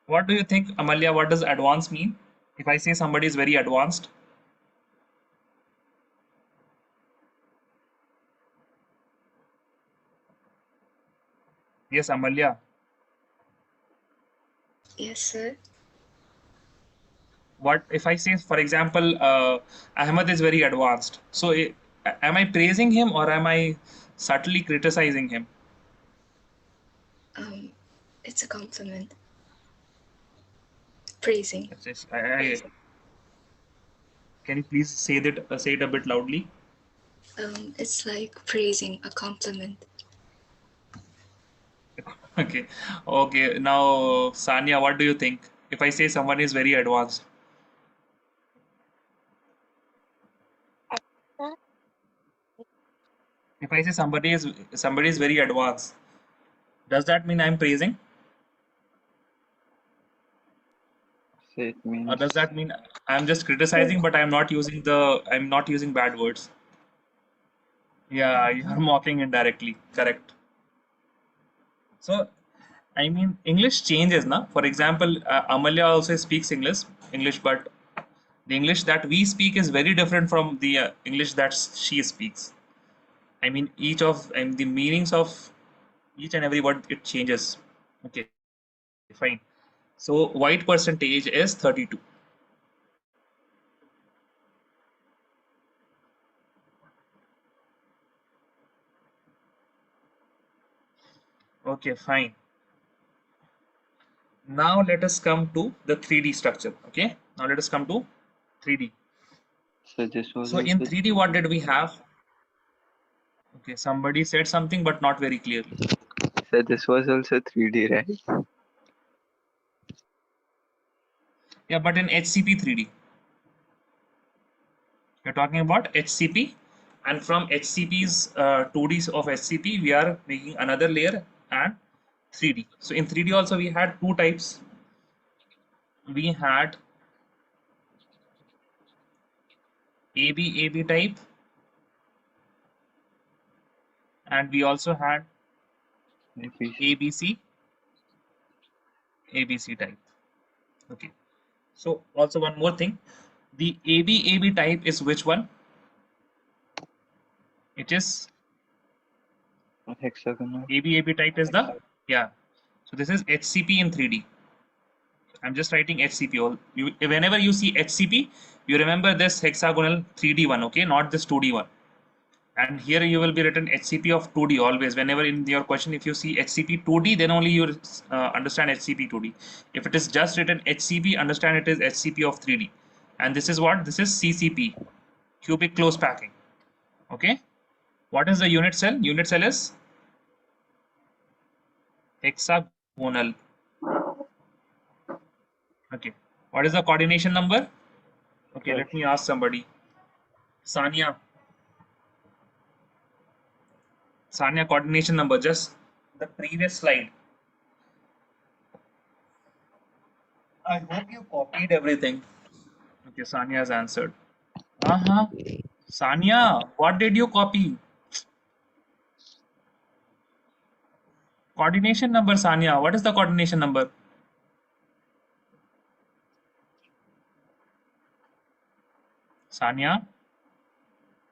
What do you think, Amalia? What does advance mean? If I say somebody is very advanced, yes, Amalia. Yes, sir. What if I say, for example, Ahmed is very advanced? So, am I praising him or am I subtly criticizing him? It's a compliment. Praising. That's just, can you please say it a bit loudly? It's like praising, a compliment. Okay. Okay. Now, Sanya, what do you think? If I say someone is very advanced, if I say somebody is very advanced, does that mean I'm praising, So it or means does that mean I'm just criticizing, but I'm not using bad words? Yeah, you are mocking indirectly. Correct. So, I mean, English changes, na. For example, Amalia also speaks English, but the English that we speak is very different from the English that she speaks. I mean, and the meanings of each and every word it changes. Okay, fine. So, white percentage is 32. Okay, fine. Now let us come to the 3D structure. Okay, now let us come to 3D. so this was So in also 3D, what did we have? Okay, somebody said something, but not very clearly. so this was also 3D, right? Yeah, but in HCP 3D, we're talking about HCP, and from HCP's 2Ds of HCP, we are making another layer and 3D. So in 3D also we had two types. We had AB type, and we also had APC. ABC type. Okay. So also one more thing, the AB type is which one? It is Hexagonal. AB type is the, yeah. So this is HCP in 3D. I'm just writing HCP. Whenever you see HCP, you remember this hexagonal 3D one, okay, not this 2D one. And here you will be written HCP of 2D always. Whenever in your question, if you see HCP 2D, then only you understand HCP 2D. If it is just written HCP, understand it is HCP of 3D. And this is what? This is CCP, cubic close packing. Okay. What is the unit cell? Unit cell is hexagonal. Okay. What is the coordination number? Okay, let me ask somebody. Sanya. Sanya, coordination number, just the previous slide. I hope you copied everything. Okay, Sanya has answered. Uh-huh. Sanya, what did you copy? Coordination number, Sanya. What is the coordination number? Sanya?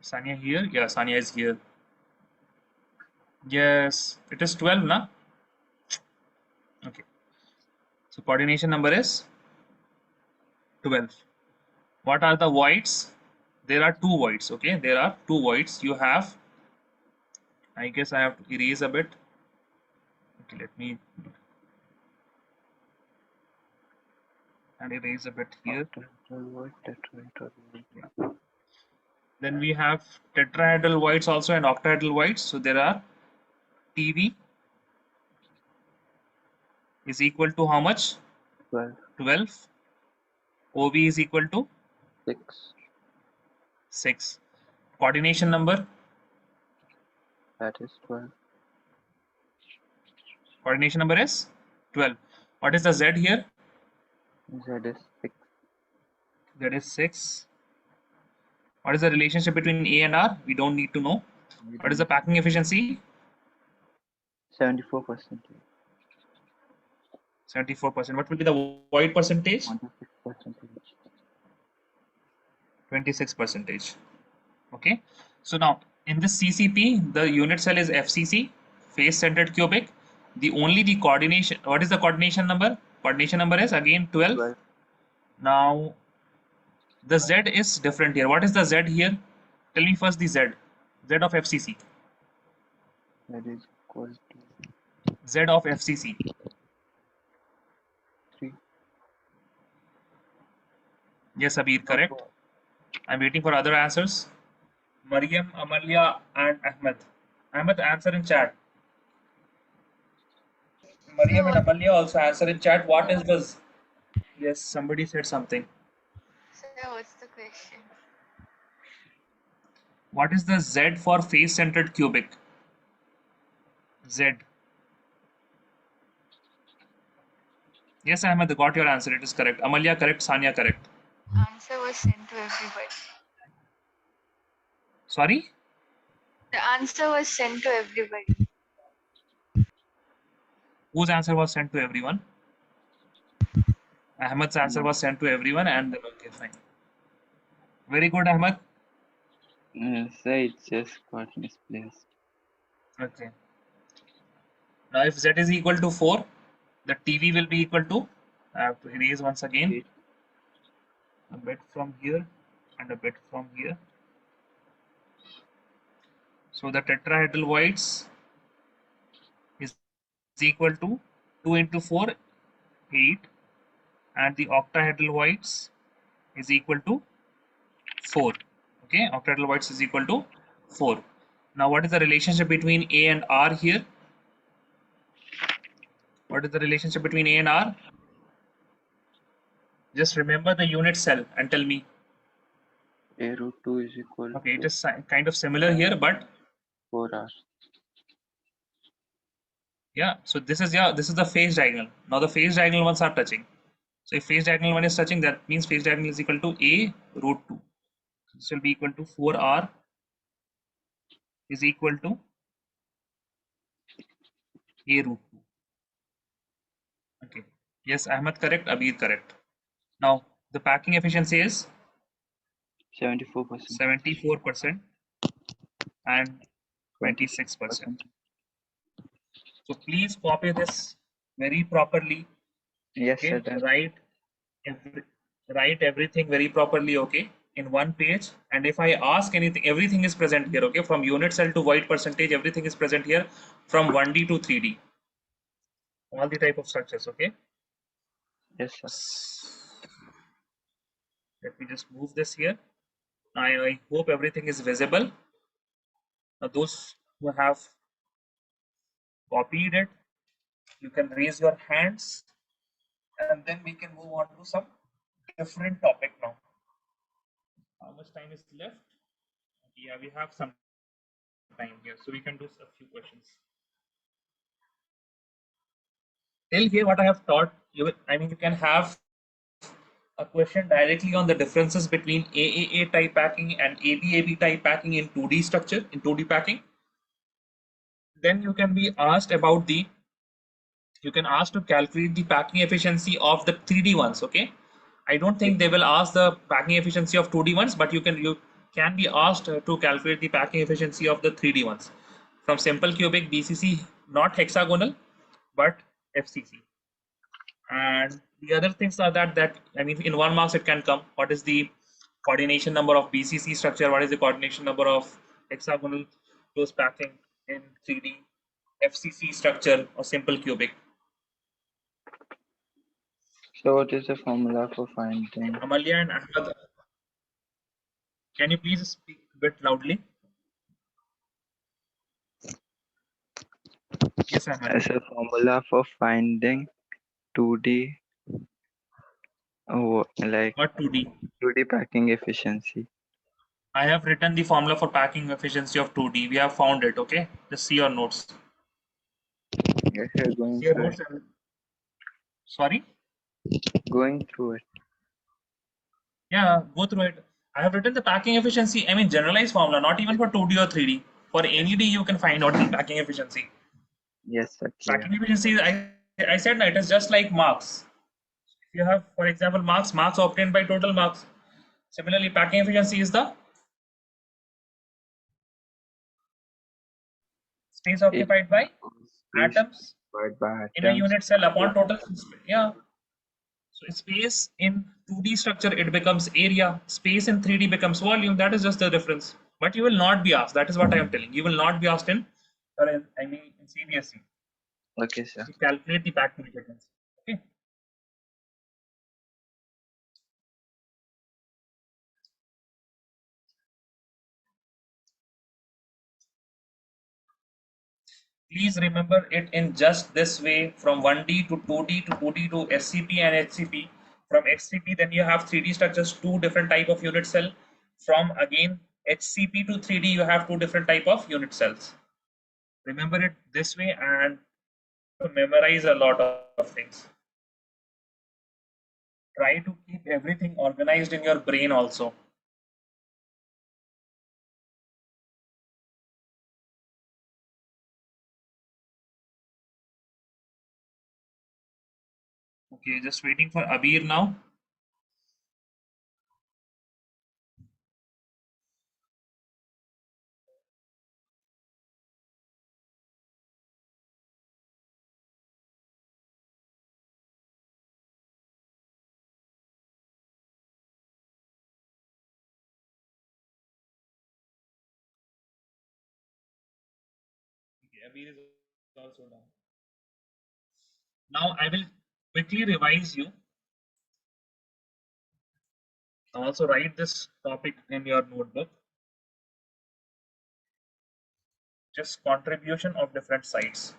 Sanya here? Yeah, Sanya is here. Yes, it is 12, na? Okay. So coordination number is 12. What are the voids? There are two voids, okay? There are two voids. You have, I guess I have to erase a bit. Okay, let me and erase a bit here. Octahedral void, tetrahedral void. Then we have tetrahedral voids also and octahedral voids. So there are TV is equal to how much? 12, 12. OV is equal to 6. 6. Coordination number? That is 12. Coordination number is 12. What is the Z here? Z is 6. Z is 6. What is the relationship between A and R? We don't need to know. What is the packing efficiency? 74%. 74%. What will be the void percentage? 26%. 26%. Okay. So now in this CCP, the unit cell is FCC, face centered cubic. The coordination, what is the coordination number? Coordination number is again 12. 12. Now the Z is different here. What is the Z here? Tell me first the Z. Z of FCC. That is equal to Z of FCC. 3. Yes, Abir, correct. I'm waiting for other answers. Mariam, Amalia, and Ahmed. Ahmed, answer in chat. Mariam and Amalia also answer in chat. What is this? Yes, somebody said something. Sir, what's the question? What is the Z for face centered cubic? Z. Yes, Ahmed, got your answer. It is correct. Amalia, correct. Sanya, correct. Answer was sent to everybody. Sorry? The answer was sent to everybody. Whose answer was sent to everyone? Ahmed's answer was sent to everyone, and okay, fine. Very good, Ahmed. So it just got misplaced. Okay. Now, if Z is equal to 4, the TV will be equal to, I have to erase once again, 8. a bit from here and a bit from here. So the tetrahedral voids is equal to 2 into 4, 8, and the octahedral voids is equal to 4. Okay, octahedral voids is equal to 4. Now, what is the relationship between A and R here? What is the relationship between A and R? Just remember the unit cell and tell me. A root 2 is equal Okay, it to is kind of similar here, but 4R. yeah. So this is the phase diagonal. Now the phase diagonal ones are touching. So if phase diagonal one is touching, that means phase diagonal is equal to A root 2. This will be equal to 4R is equal to A root 2. Okay. Yes, Ahmed correct, Abir correct. Now the packing efficiency is 74%. 74% and 26%. So please copy this very properly. Yes, Okay, sir. Done. write everything very properly. Okay, in one page. And if I ask anything, everything is present here. Okay, from unit cell to void percentage, everything is present here. From 1D to 3D, all the type of structures. Okay. Yes, sir. Let me just move this here. I hope everything is visible. Now, those who have copied it, you can raise your hands, and then we can move on to some different topic now. How much time is left? Yeah, we have some time here, so we can do a few questions. Till here, what I have taught you, you can have a question directly on the differences between AAA type packing and ABAB type packing in 2D structure, in 2D packing. Then you can be asked about you can ask to calculate the packing efficiency of the 3D ones. Okay, I don't think they will ask the packing efficiency of 2D ones, but you can be asked to calculate the packing efficiency of the 3D ones from simple cubic, BCC, not hexagonal, but FCC. And the other things are that in 1 marks it can come. What is the coordination number of BCC structure? What is the coordination number of hexagonal close packing in 3D, FCC structure or simple cubic? So what is the formula for finding? Amalia and Ahmed, can you please speak a bit loudly? Yes, Ahmed. As a formula for finding 2D, like What 2D? 2D packing efficiency. I have written the formula for packing efficiency of 2D. We have found it, okay? Just see your notes. Yes, you're going See your through notes and sorry? it. Going through it. Yeah, go through it. I have written the packing efficiency, I mean generalized formula, not even for 2D or 3D. For any D you can find out the packing efficiency. Yes, sir. Clear. Packing efficiency, I said that it is just like marks. If you have, for example, marks are obtained by total marks. Similarly, packing efficiency is the space occupied by Space atoms occupied by in a atoms. unit cell upon total space. Yeah. So space in 2D structure, it becomes area. Space in 3D becomes volume. That is just the difference. But you will not be asked. That is what I am telling. You will not be asked in, in CBSE Okay, sir. to calculate the packing efficiency. Okay. Please remember it in just this way, from 1D to 2D to 2D to SCP and HCP. From HCP, then you have 3D structures, two different type of unit cell. From again HCP to 3D, you have two different type of unit cells. Remember it this way and memorize a lot of things. Try to keep everything organized in your brain also. Okay, just waiting for Abir now. Okay, Abir is also done. Now I will quickly revise you. Also write this topic in your notebook. Just contribution of different sites.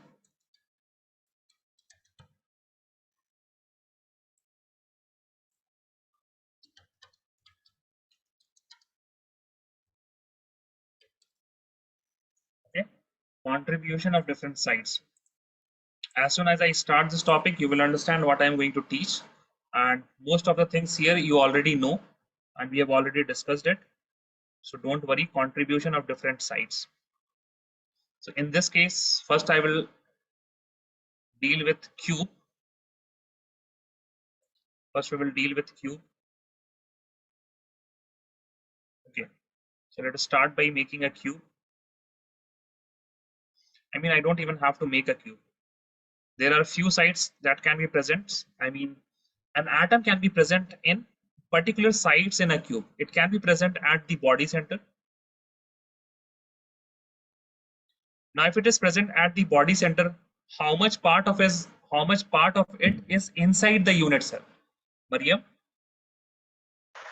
Okay, contribution of different sites. As soon as I start this topic, you will understand what I am going to teach, and most of the things here you already know, and we have already discussed it. So don't worry, contribution of different sites. So in this case, first I will deal with cube. First we will deal with cube. Okay, so let us start by making a cube. I mean, I don't even have to make a cube. There are few sites that can be present. I mean, an atom can be present in particular sites in a cube. It can be present at the body center. Now, if it is present at the body center, how much part of it is inside the unit cell? Mariam,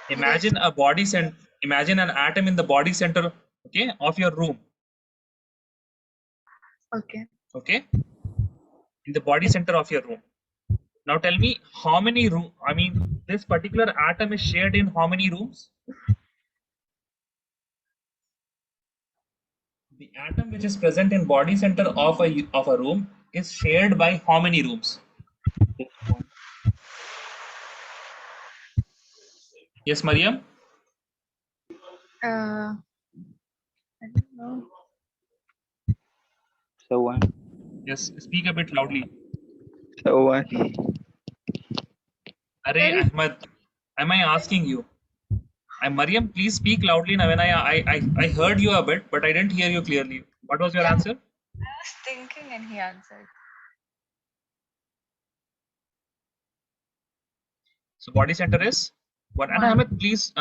Yes. imagine a body center. Imagine an atom in the body center, okay, of your room. Okay. Okay, in the body center of your room. Now tell me how many room. I mean, this particular atom is shared in how many rooms? The atom which is present in body center of a room is shared by how many rooms? Just one. Yes, Mariam. I don't know. So one. Yes, speak a bit loudly. So one. Arey Sorry. Ahmed, am I asking you? Mariam, please speak loudly. Now, when I heard you a bit, but I didn't hear you clearly. What was your Yeah, answer? I was thinking and he answered. So body center is what? And One. Ahmed, please.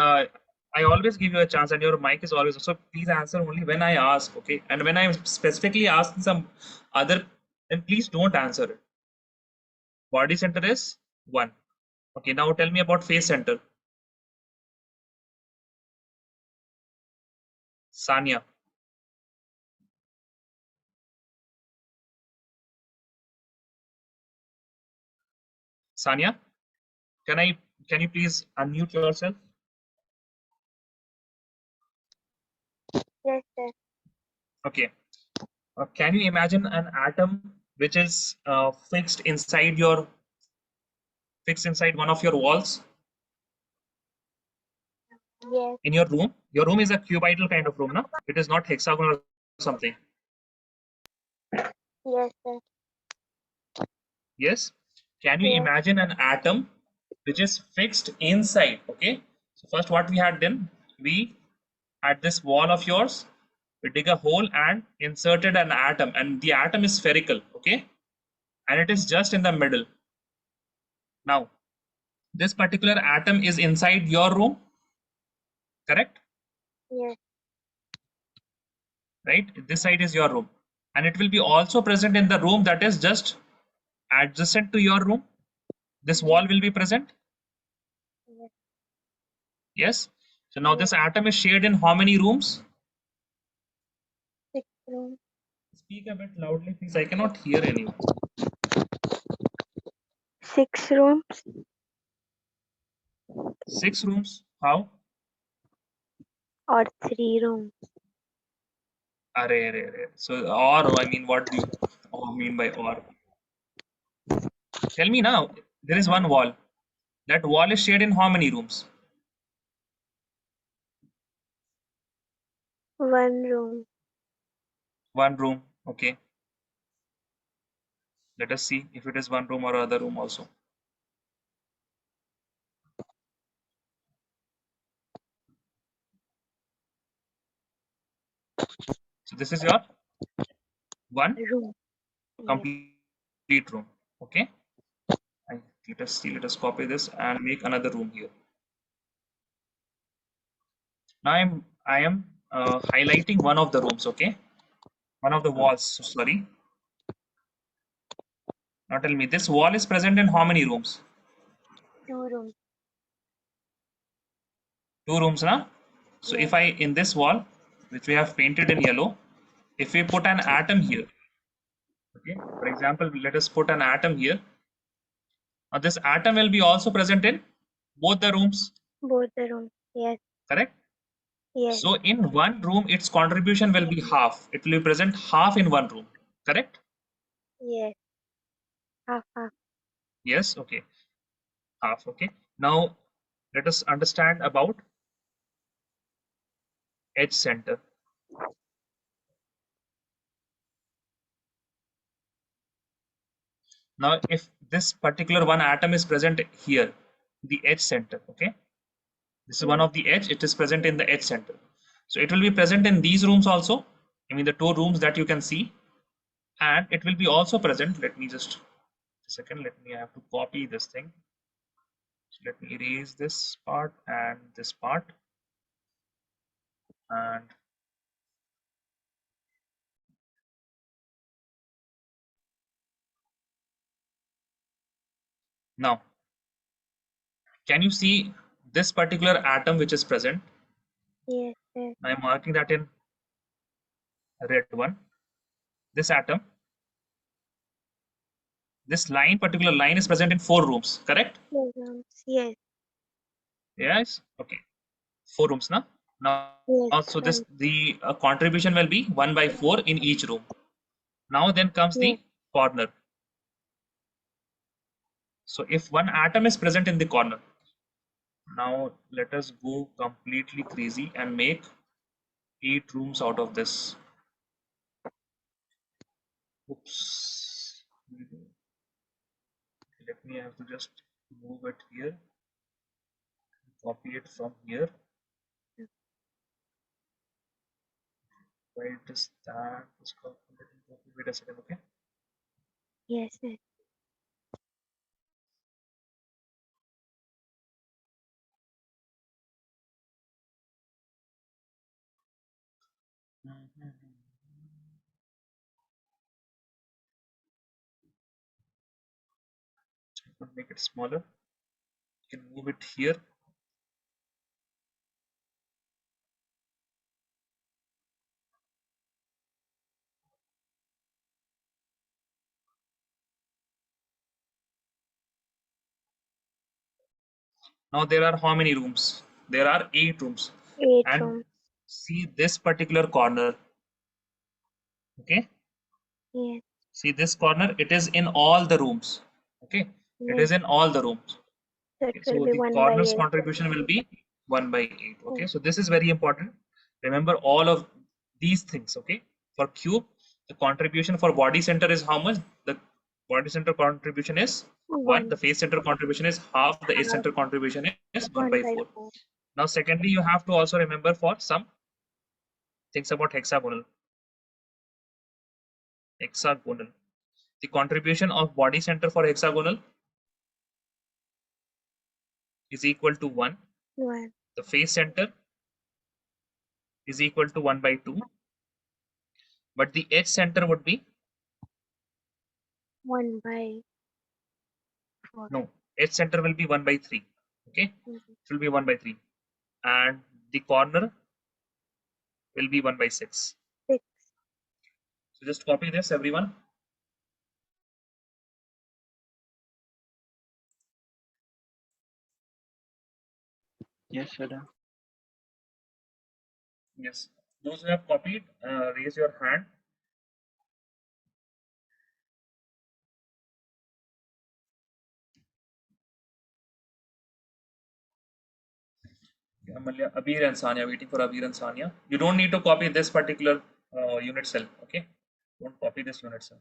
I always give you a chance, and your mic is always so. Please answer only when I ask, okay? And when I specifically ask some other, then please don't answer it. Body center is one. Okay, now tell me about phase center. Sanya. Sanya, can you please unmute yourself? Yes, sir. Okay. Can you imagine an atom which is fixed inside one of your walls Yes, in your room? Your room is a cubital kind of room, no? It is not hexagonal or something. yes, sir. Yes. Can you Yes. imagine an atom which is fixed inside? Okay. So first, what we had done, we at this wall of yours, we dig a hole and inserted an atom, and the atom is spherical. Okay, and it is just in the middle. Now, this particular atom is inside your room, correct? Yes. Right. This side is your room, and it will be also present in the room that is just adjacent to your room. This wall will be present. Yes. Yes. So now Yes. this atom is shared in how many rooms? 6 rooms. Speak a bit loudly, please. I cannot hear anyone. 6 rooms. 6 rooms. How? Or 3 rooms. Array. So, or, I mean, what do you mean by or? Tell me now. There is one wall. That wall is shared in how many rooms? 1 room. One room. Okay. Let us see if it is one room or other room also. So this is your one Room. Yes. complete room. Okay. Let us see. Let us copy this and make another room here. Now I am highlighting one of the rooms. Okay. One of the walls. Sorry. Now tell me, this wall is present in how many rooms? 2 rooms. 2 rooms, na? So Yes. if I, in this wall, which we have painted in yellow, if we put an atom here, okay, for example, let us put an atom here. Now this atom will be also present in both the rooms, Both the rooms. Yes. correct? Yes. So in one room, its contribution will be half. It will be present half in one room, correct? Yes. Half half. Yes, okay, half, okay. Now let us understand about edge center. Now, if this particular one atom is present here, the edge center, okay, this is one Yes. of the edge, it is present in the edge center. So it will be present in these rooms also. I mean, the 2 rooms that you can see, and it will be also present. Let me just a second. Let me, I have to copy this thing. So let me erase this part and this part, and now can you see this particular atom which is present? Yes. Yes. I am marking that in red one. This atom, this line, particular line is present in 4 rooms, correct? 4 rooms. Yes. Yes. Okay. 4 rooms now. Yes. So this, Right. the contribution will be 1 by 4 in each room. Now then comes Yes. the corner. So if one atom is present in the corner, now let us go completely crazy and make 8 rooms out of this. Oops. Let me have to just move it here, copy it from here. Why does that? Wait a second, okay? Yes. Yes. Make it smaller. You can move it here. Now there are how many rooms? There are 8 rooms. 8 And rooms. see this particular corner. Okay. Yes. See this corner, it is in all the rooms. Okay. It Yes. is in all the rooms. So it Okay, will so be the 1 by corner's 8. contribution will be 1 by 8. Okay, Hmm. so this is very important. Remember all of these things. Okay, for cube, the contribution for body center is how much? The body center contribution is 1. 1. The face center contribution is half. The edge Half. center contribution is 1 1 by by 4. 4. Now, secondly, you have to also remember for some things about hexagonal. Hexagonal. The contribution of body center for hexagonal is equal to 1. 1. The face center is equal to 1 by 2. But the edge center would be 1 by 4. no, edge center will be 1 by 3. Okay, Mhm. it will be 1 by 3, and the corner will be 1 by 6. 6. So just copy this, everyone. Yes, sir. Yes, those who have copied, raise your hand. Amalya, Abir and Sanya, waiting for Abir and Sanya. You don't need to copy this particular unit cell. Okay, don't copy this unit cell.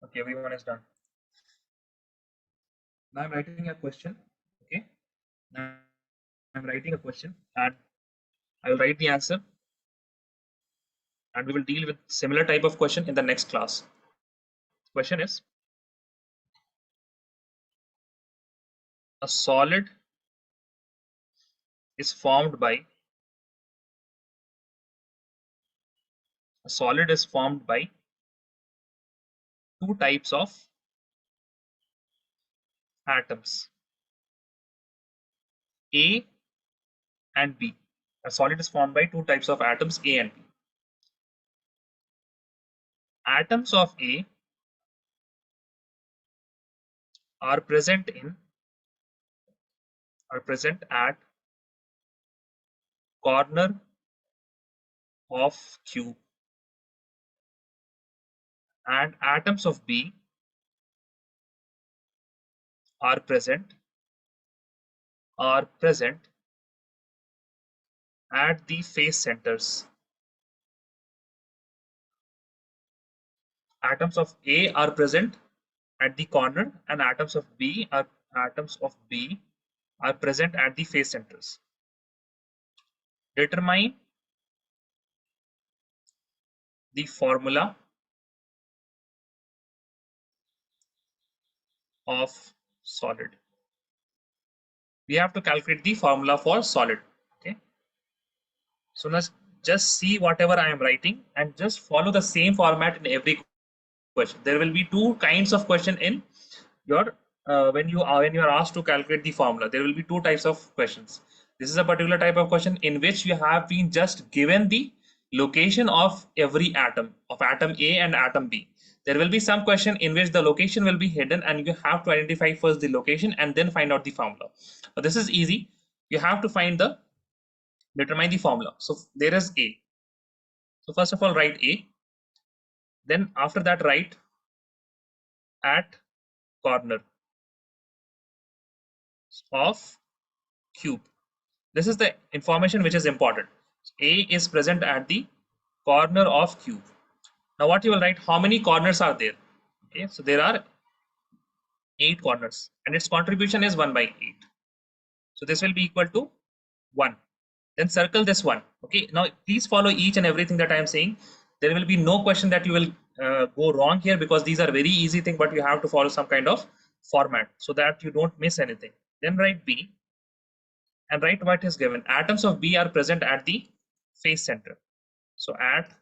Okay, everyone is done. Now I'm writing a question. Okay, now I'm writing a question, and I will write the answer, and we will deal with similar type of question in the next class. Question is, a solid is formed by two types of atoms, A and B. A solid is formed by two types of atoms, A and B. Atoms of A are present at corner of cube, and atoms of B are present at the face centers. Atoms of A are present at the corner, and atoms of B are present at the face centers. Determine the formula of solid. We have to calculate the formula for solid. Okay, so let's just see whatever I am writing and just follow the same format in every question. There will be two kinds of question in your when you are asked to calculate the formula. There will be two types of questions. This is a particular type of question in which you have been just given the location of every atom, of atom A and atom B. There will be some question in which the location will be hidden, and you have to identify first the location and then find out the formula. But this is easy. You have to determine the formula. So there is A. So first of all, write A. Then after that, write at corner of cube. This is the information which is important. A is present at the corner of cube. Now what you will write, how many corners are there? Okay, so there are 8 corners, and its contribution is 1 by 8. So this will be equal to 1. Then circle this one. Okay, now please follow each and everything that I am saying. There will be no question that you will go wrong here, because these are very easy thing, but you have to follow some kind of format so that you don't miss anything. Then write B and write what is given. Atoms of B are present at the face center. So at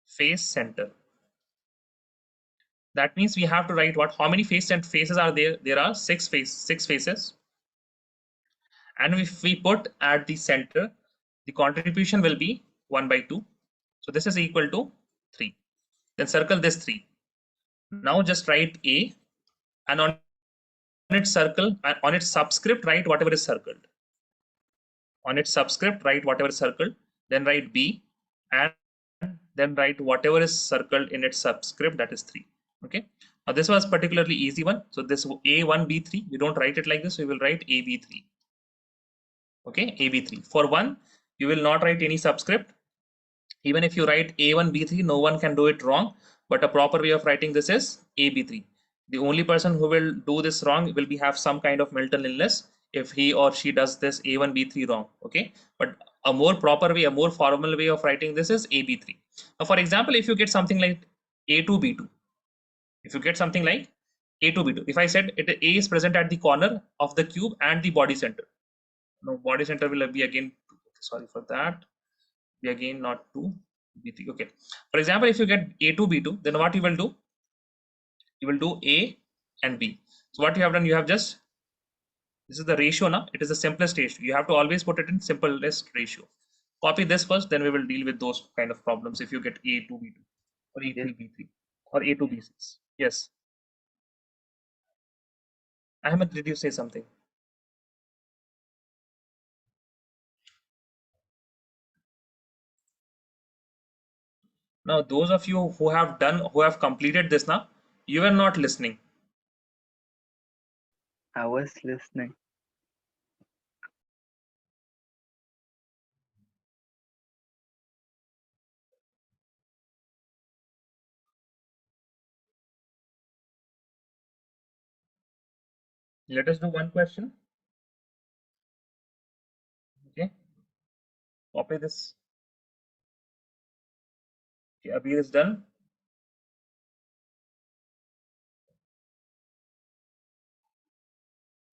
face center. That means we have to write what? How many faces are there? There are six faces. And if we put at the center, the contribution will be 1/2. So this is equal to 3. Then circle this 3. Now just write A, and on its circle, on its subscript, write whatever is circled. On its subscript, write whatever is circled. Then write B, and then write whatever is circled in its subscript, that is 3. Okay. Now this was particularly easy one. So this A1 B3, we don't write it like this. We will write AB3. Okay, AB3. For 1, you will not write any subscript. Even if you write A1 B3, no one can do it wrong. But a proper way of writing this is AB3. The only person who will do this wrong will have some kind of mental illness if he or she does this A1 B3 wrong. Okay, but a more proper way, a more formal way of writing this is AB3. Now, for example, if you get something like A2 B2, if you get something like A2 B2, if I said A is present at the corner of the cube and the body center. No, body center will be again, sorry for that, be again not 2 B3. Okay, for example, if you get A2 B2, then what you will do? You will do A and B. So what you have done, you have just, this is the ratio now. It is the simplest ratio. You have to always put it in simplest ratio. Copy this first, then we will deal with those kind of problems if you get A2 B2 or A3 B3 or A2 B6. Yes. Ahmed, did you say something? Now, those of you who have completed this now, you are not listening. I was listening. Let us do one question. Okay. Copy this. Okay, Abir is done.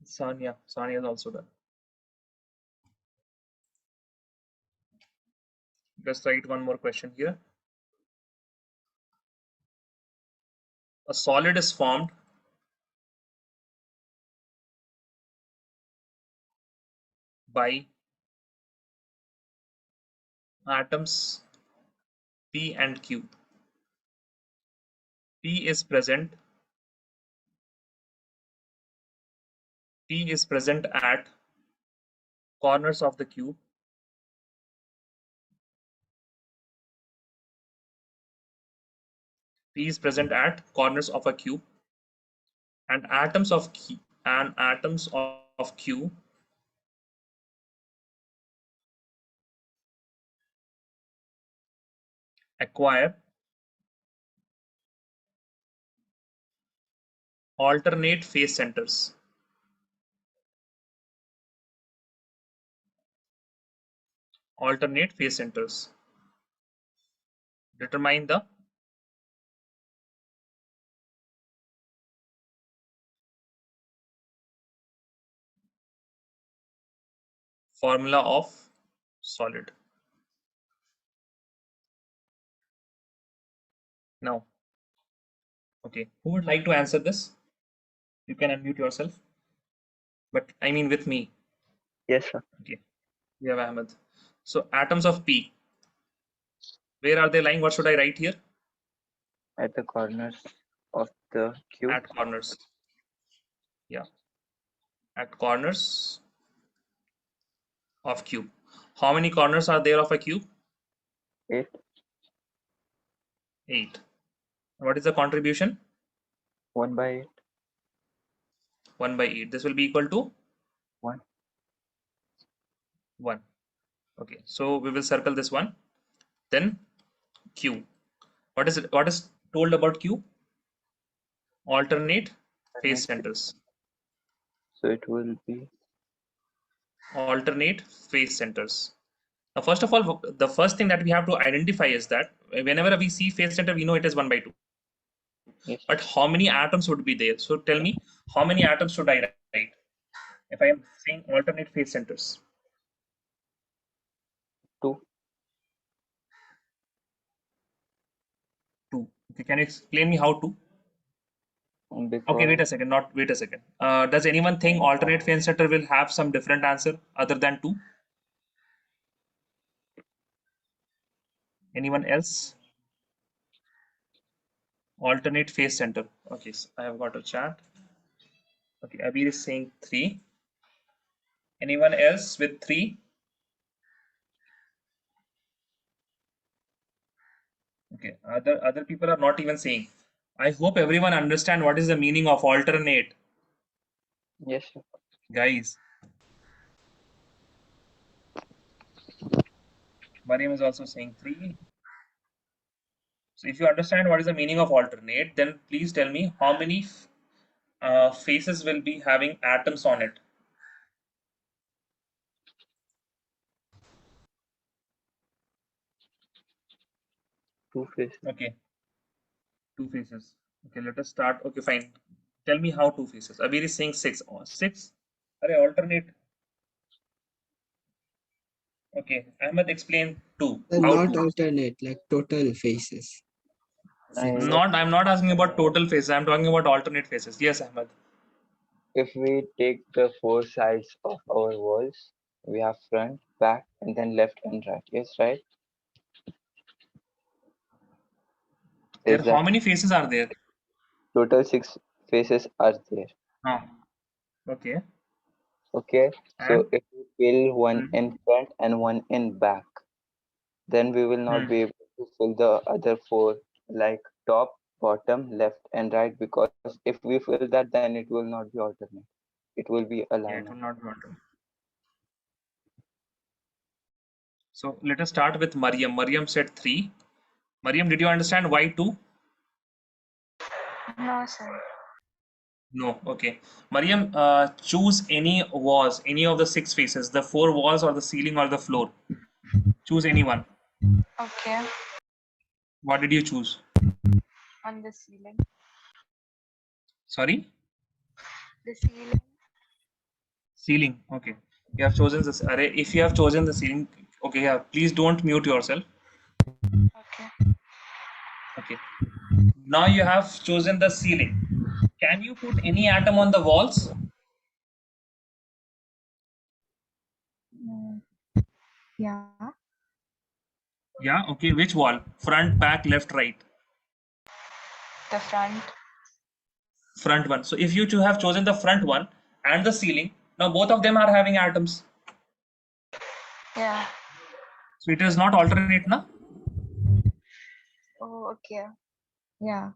Sanya is also done. Just write one more question here. A solid is formed by atoms P and Q. P is present at corners of the cube. P is present at corners of a cube, and atoms of Q acquire alternate face centers. Alternate face centers. Determine the formula of solid. Now, okay, who would like to answer this? You can unmute yourself, but I mean with me. Yes, sir. Okay, we have Ahmed. So atoms of P, where are they lying? What should I write here? At the corners of the cube. At corners. Yeah, at corners of cube. How many corners are there of a cube? 8. 8. What is the contribution? 1/8. 1/8. This will be equal to 1. 1. Okay, so we will circle this one. Then Q. What is it? What is told about Q? Alternate face centers. So it will be Alternate face centers. Now, first of all, the first thing that we have to identify is that whenever we see face center, we know it is 1 by 2. Yes. But how many atoms would be there? So tell me, how many atoms should I write if I am saying alternate face centers? 2. 2. Okay, can you explain me how to? Okay, wait a Because second. Not wait a second. Does anyone think alternate face center will have some different answer other than 2? Anyone else? Alternate face center. Okay, so I have got a chat. Okay, Abir is saying 3. Anyone else with 3? Okay, other people are not even saying. I hope everyone understand what is the meaning of alternate, yes, sir. guys. Mariam is also saying 3. So if you understand what is the meaning of alternate, then please tell me how many faces will be having atoms on it. 2 faces. Okay, 2 faces. Okay, let us start. Okay, fine. Tell me how 2 faces. Abir is saying 6. Oh, 6. Arey, alternate. Okay, Ahmed explain 2. How Not 2? alternate, like total faces. And Six. I'm not asking about total faces. I'm talking about alternate faces. Yes, Ahmed. if we take the 4 sides of our walls, we have front, back, and then left and right. Yes, right? There, Is how that many faces are there? total 6 faces are there? Ah, okay. Okay, And so if we fill one hmm, in front and one in back, then we will not hmm. be able to fill the other 4 like top, bottom, left, and right, because if we fill that, then it will not be alternate. It will be a Yeah, line it up. will not be alternate. So let us start with Mariam. Mariam said 3. Mariam, did you understand why 2? No, sir. No. Okay. Mariam, choose any walls, any of the 6 faces, the 4 walls or the ceiling or the floor. Choose any one. Okay. What did you choose? On the ceiling. Sorry? The ceiling. Ceiling. Okay. You have chosen this array. If you have chosen the ceiling, okay, yeah, please don't mute yourself. Okay. Okay. Now you have chosen the ceiling. Can you put any atom on the walls? Mm, yeah. Yeah. Okay. Which wall? Front, back, left, right. The front. Front one. So if you two have chosen the front one and the ceiling, now both of them are having atoms. Yeah. So it is not alternate, na? Oh, okay. Yeah.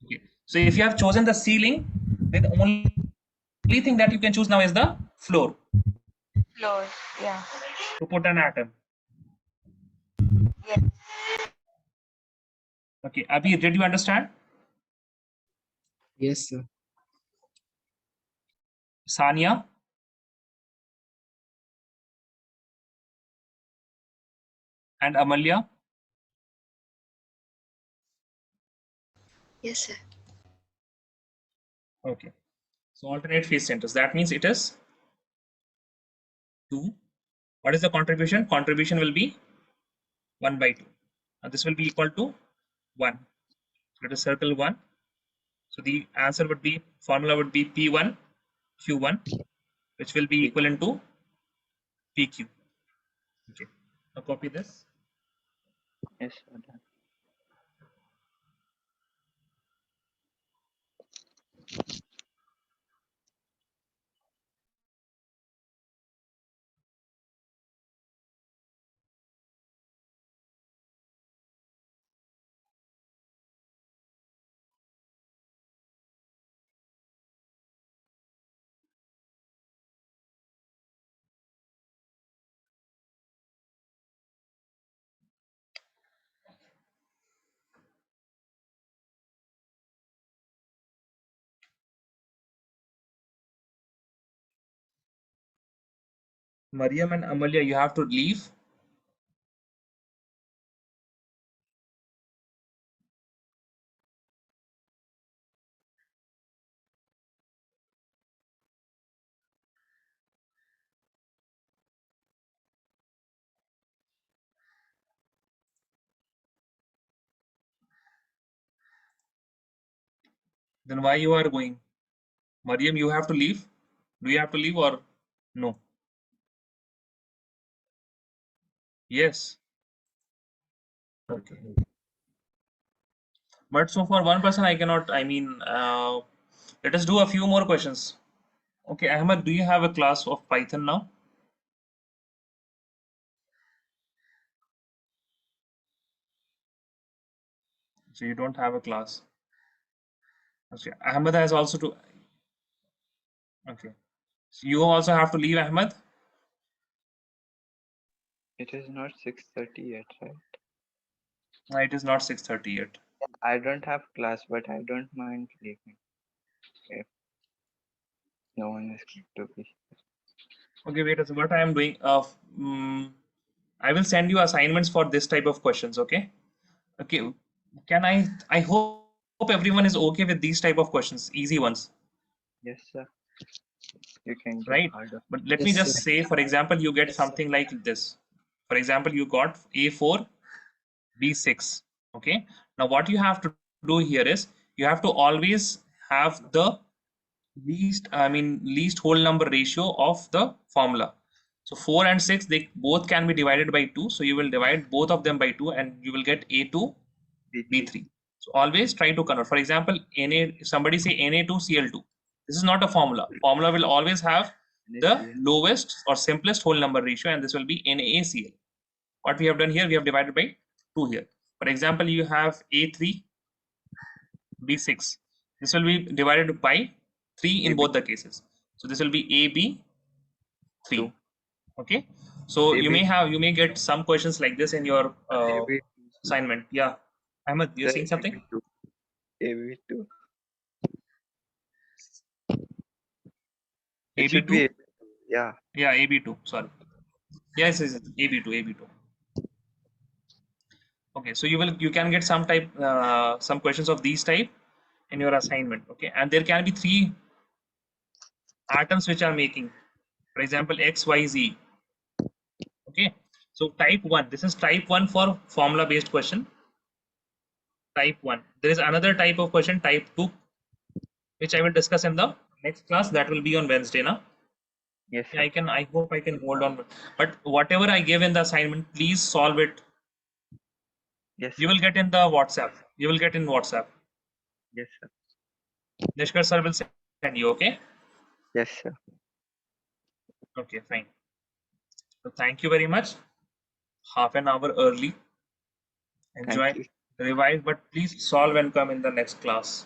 Okay. So if you have chosen the ceiling, then the only thing that you can choose now is the floor Floor. Yeah. to put an atom. Yes. Okay. Abhi, did you understand? Yes, sir. Sania? And Amalya? Yes, sir. Okay. So alternate phase centers. That means it is 2. What is the contribution? Contribution will be 1 by 2. And this will be equal to 1. Let us circle 1. So the answer would be, formula would be P1 Q1, which will be equivalent to PQ. Okay. Now copy this. Yes, sir. Done. Mariam and Amalya, you have to leave. Then why you are going? Mariam, you have to leave? Do you have to leave or no? Yes. Okay. But so for one person, I cannot, I mean, let us do a few more questions. Okay, Ahmed, do you have a class of Python now? So you don't have a class. Okay, Ahmed has also to, okay. So you also have to leave, Ahmed? It is not 6:30 yet, right? No, it is not 6:30 yet. I don't have class, but I don't mind leaving if no one is going to be. Okay, wait, so what I am doing, I will send you assignments for this type of questions, okay? Okay, can I hope everyone is okay with these type of questions, easy ones, Yes, sir. You can give right? harder. But let me Yes, just sir. say, for example, you get Yes, sir. something like this. For example, you got A4, B6, okay? Now what you have to do here is, you have to always have the least whole number ratio of the formula. So 4 and 6, they both can be divided by 2. So you will divide both of them by 2 and you will get A2, B3. So always try to convert. For example, Na, somebody say Na2Cl2. This is not a formula. Formula will always have the lowest or simplest whole number ratio, and this will be NaCl. What we have done here, we have divided by 2 here. For example, you have A3, B6. This will be divided by 3 in AB both the cases. So this will be AB3. 2. Okay. So you AB, may get some questions like this in your AB, assignment. Yeah. Ahmed, you're sir, saying something? AB2. AB2. It should be AB2? AB2. Yeah. Yeah, AB2. Sorry. Yes, yes, yes, AB2, AB2. Okay, so you can get some questions of these type in your assignment. Okay, and there can be 3 atoms which are making, for example, X, Y, Z. Okay, so type 1. This is type 1 for formula based question. Type 1. There is another type of question, type 2, which I will discuss in the next class. That will be on Wednesday. Now, Yes, yeah, sir. I hope I can hold on. But whatever I give in the assignment, please solve it. Yes, You sir. will get in the WhatsApp. You will get in WhatsApp. Yes, sir. Nishkar sir will send you. Okay. Yes, sir. Okay, fine. So thank you very much. Half an hour early. Thank Enjoy, you. revise, but please solve and come in the next class.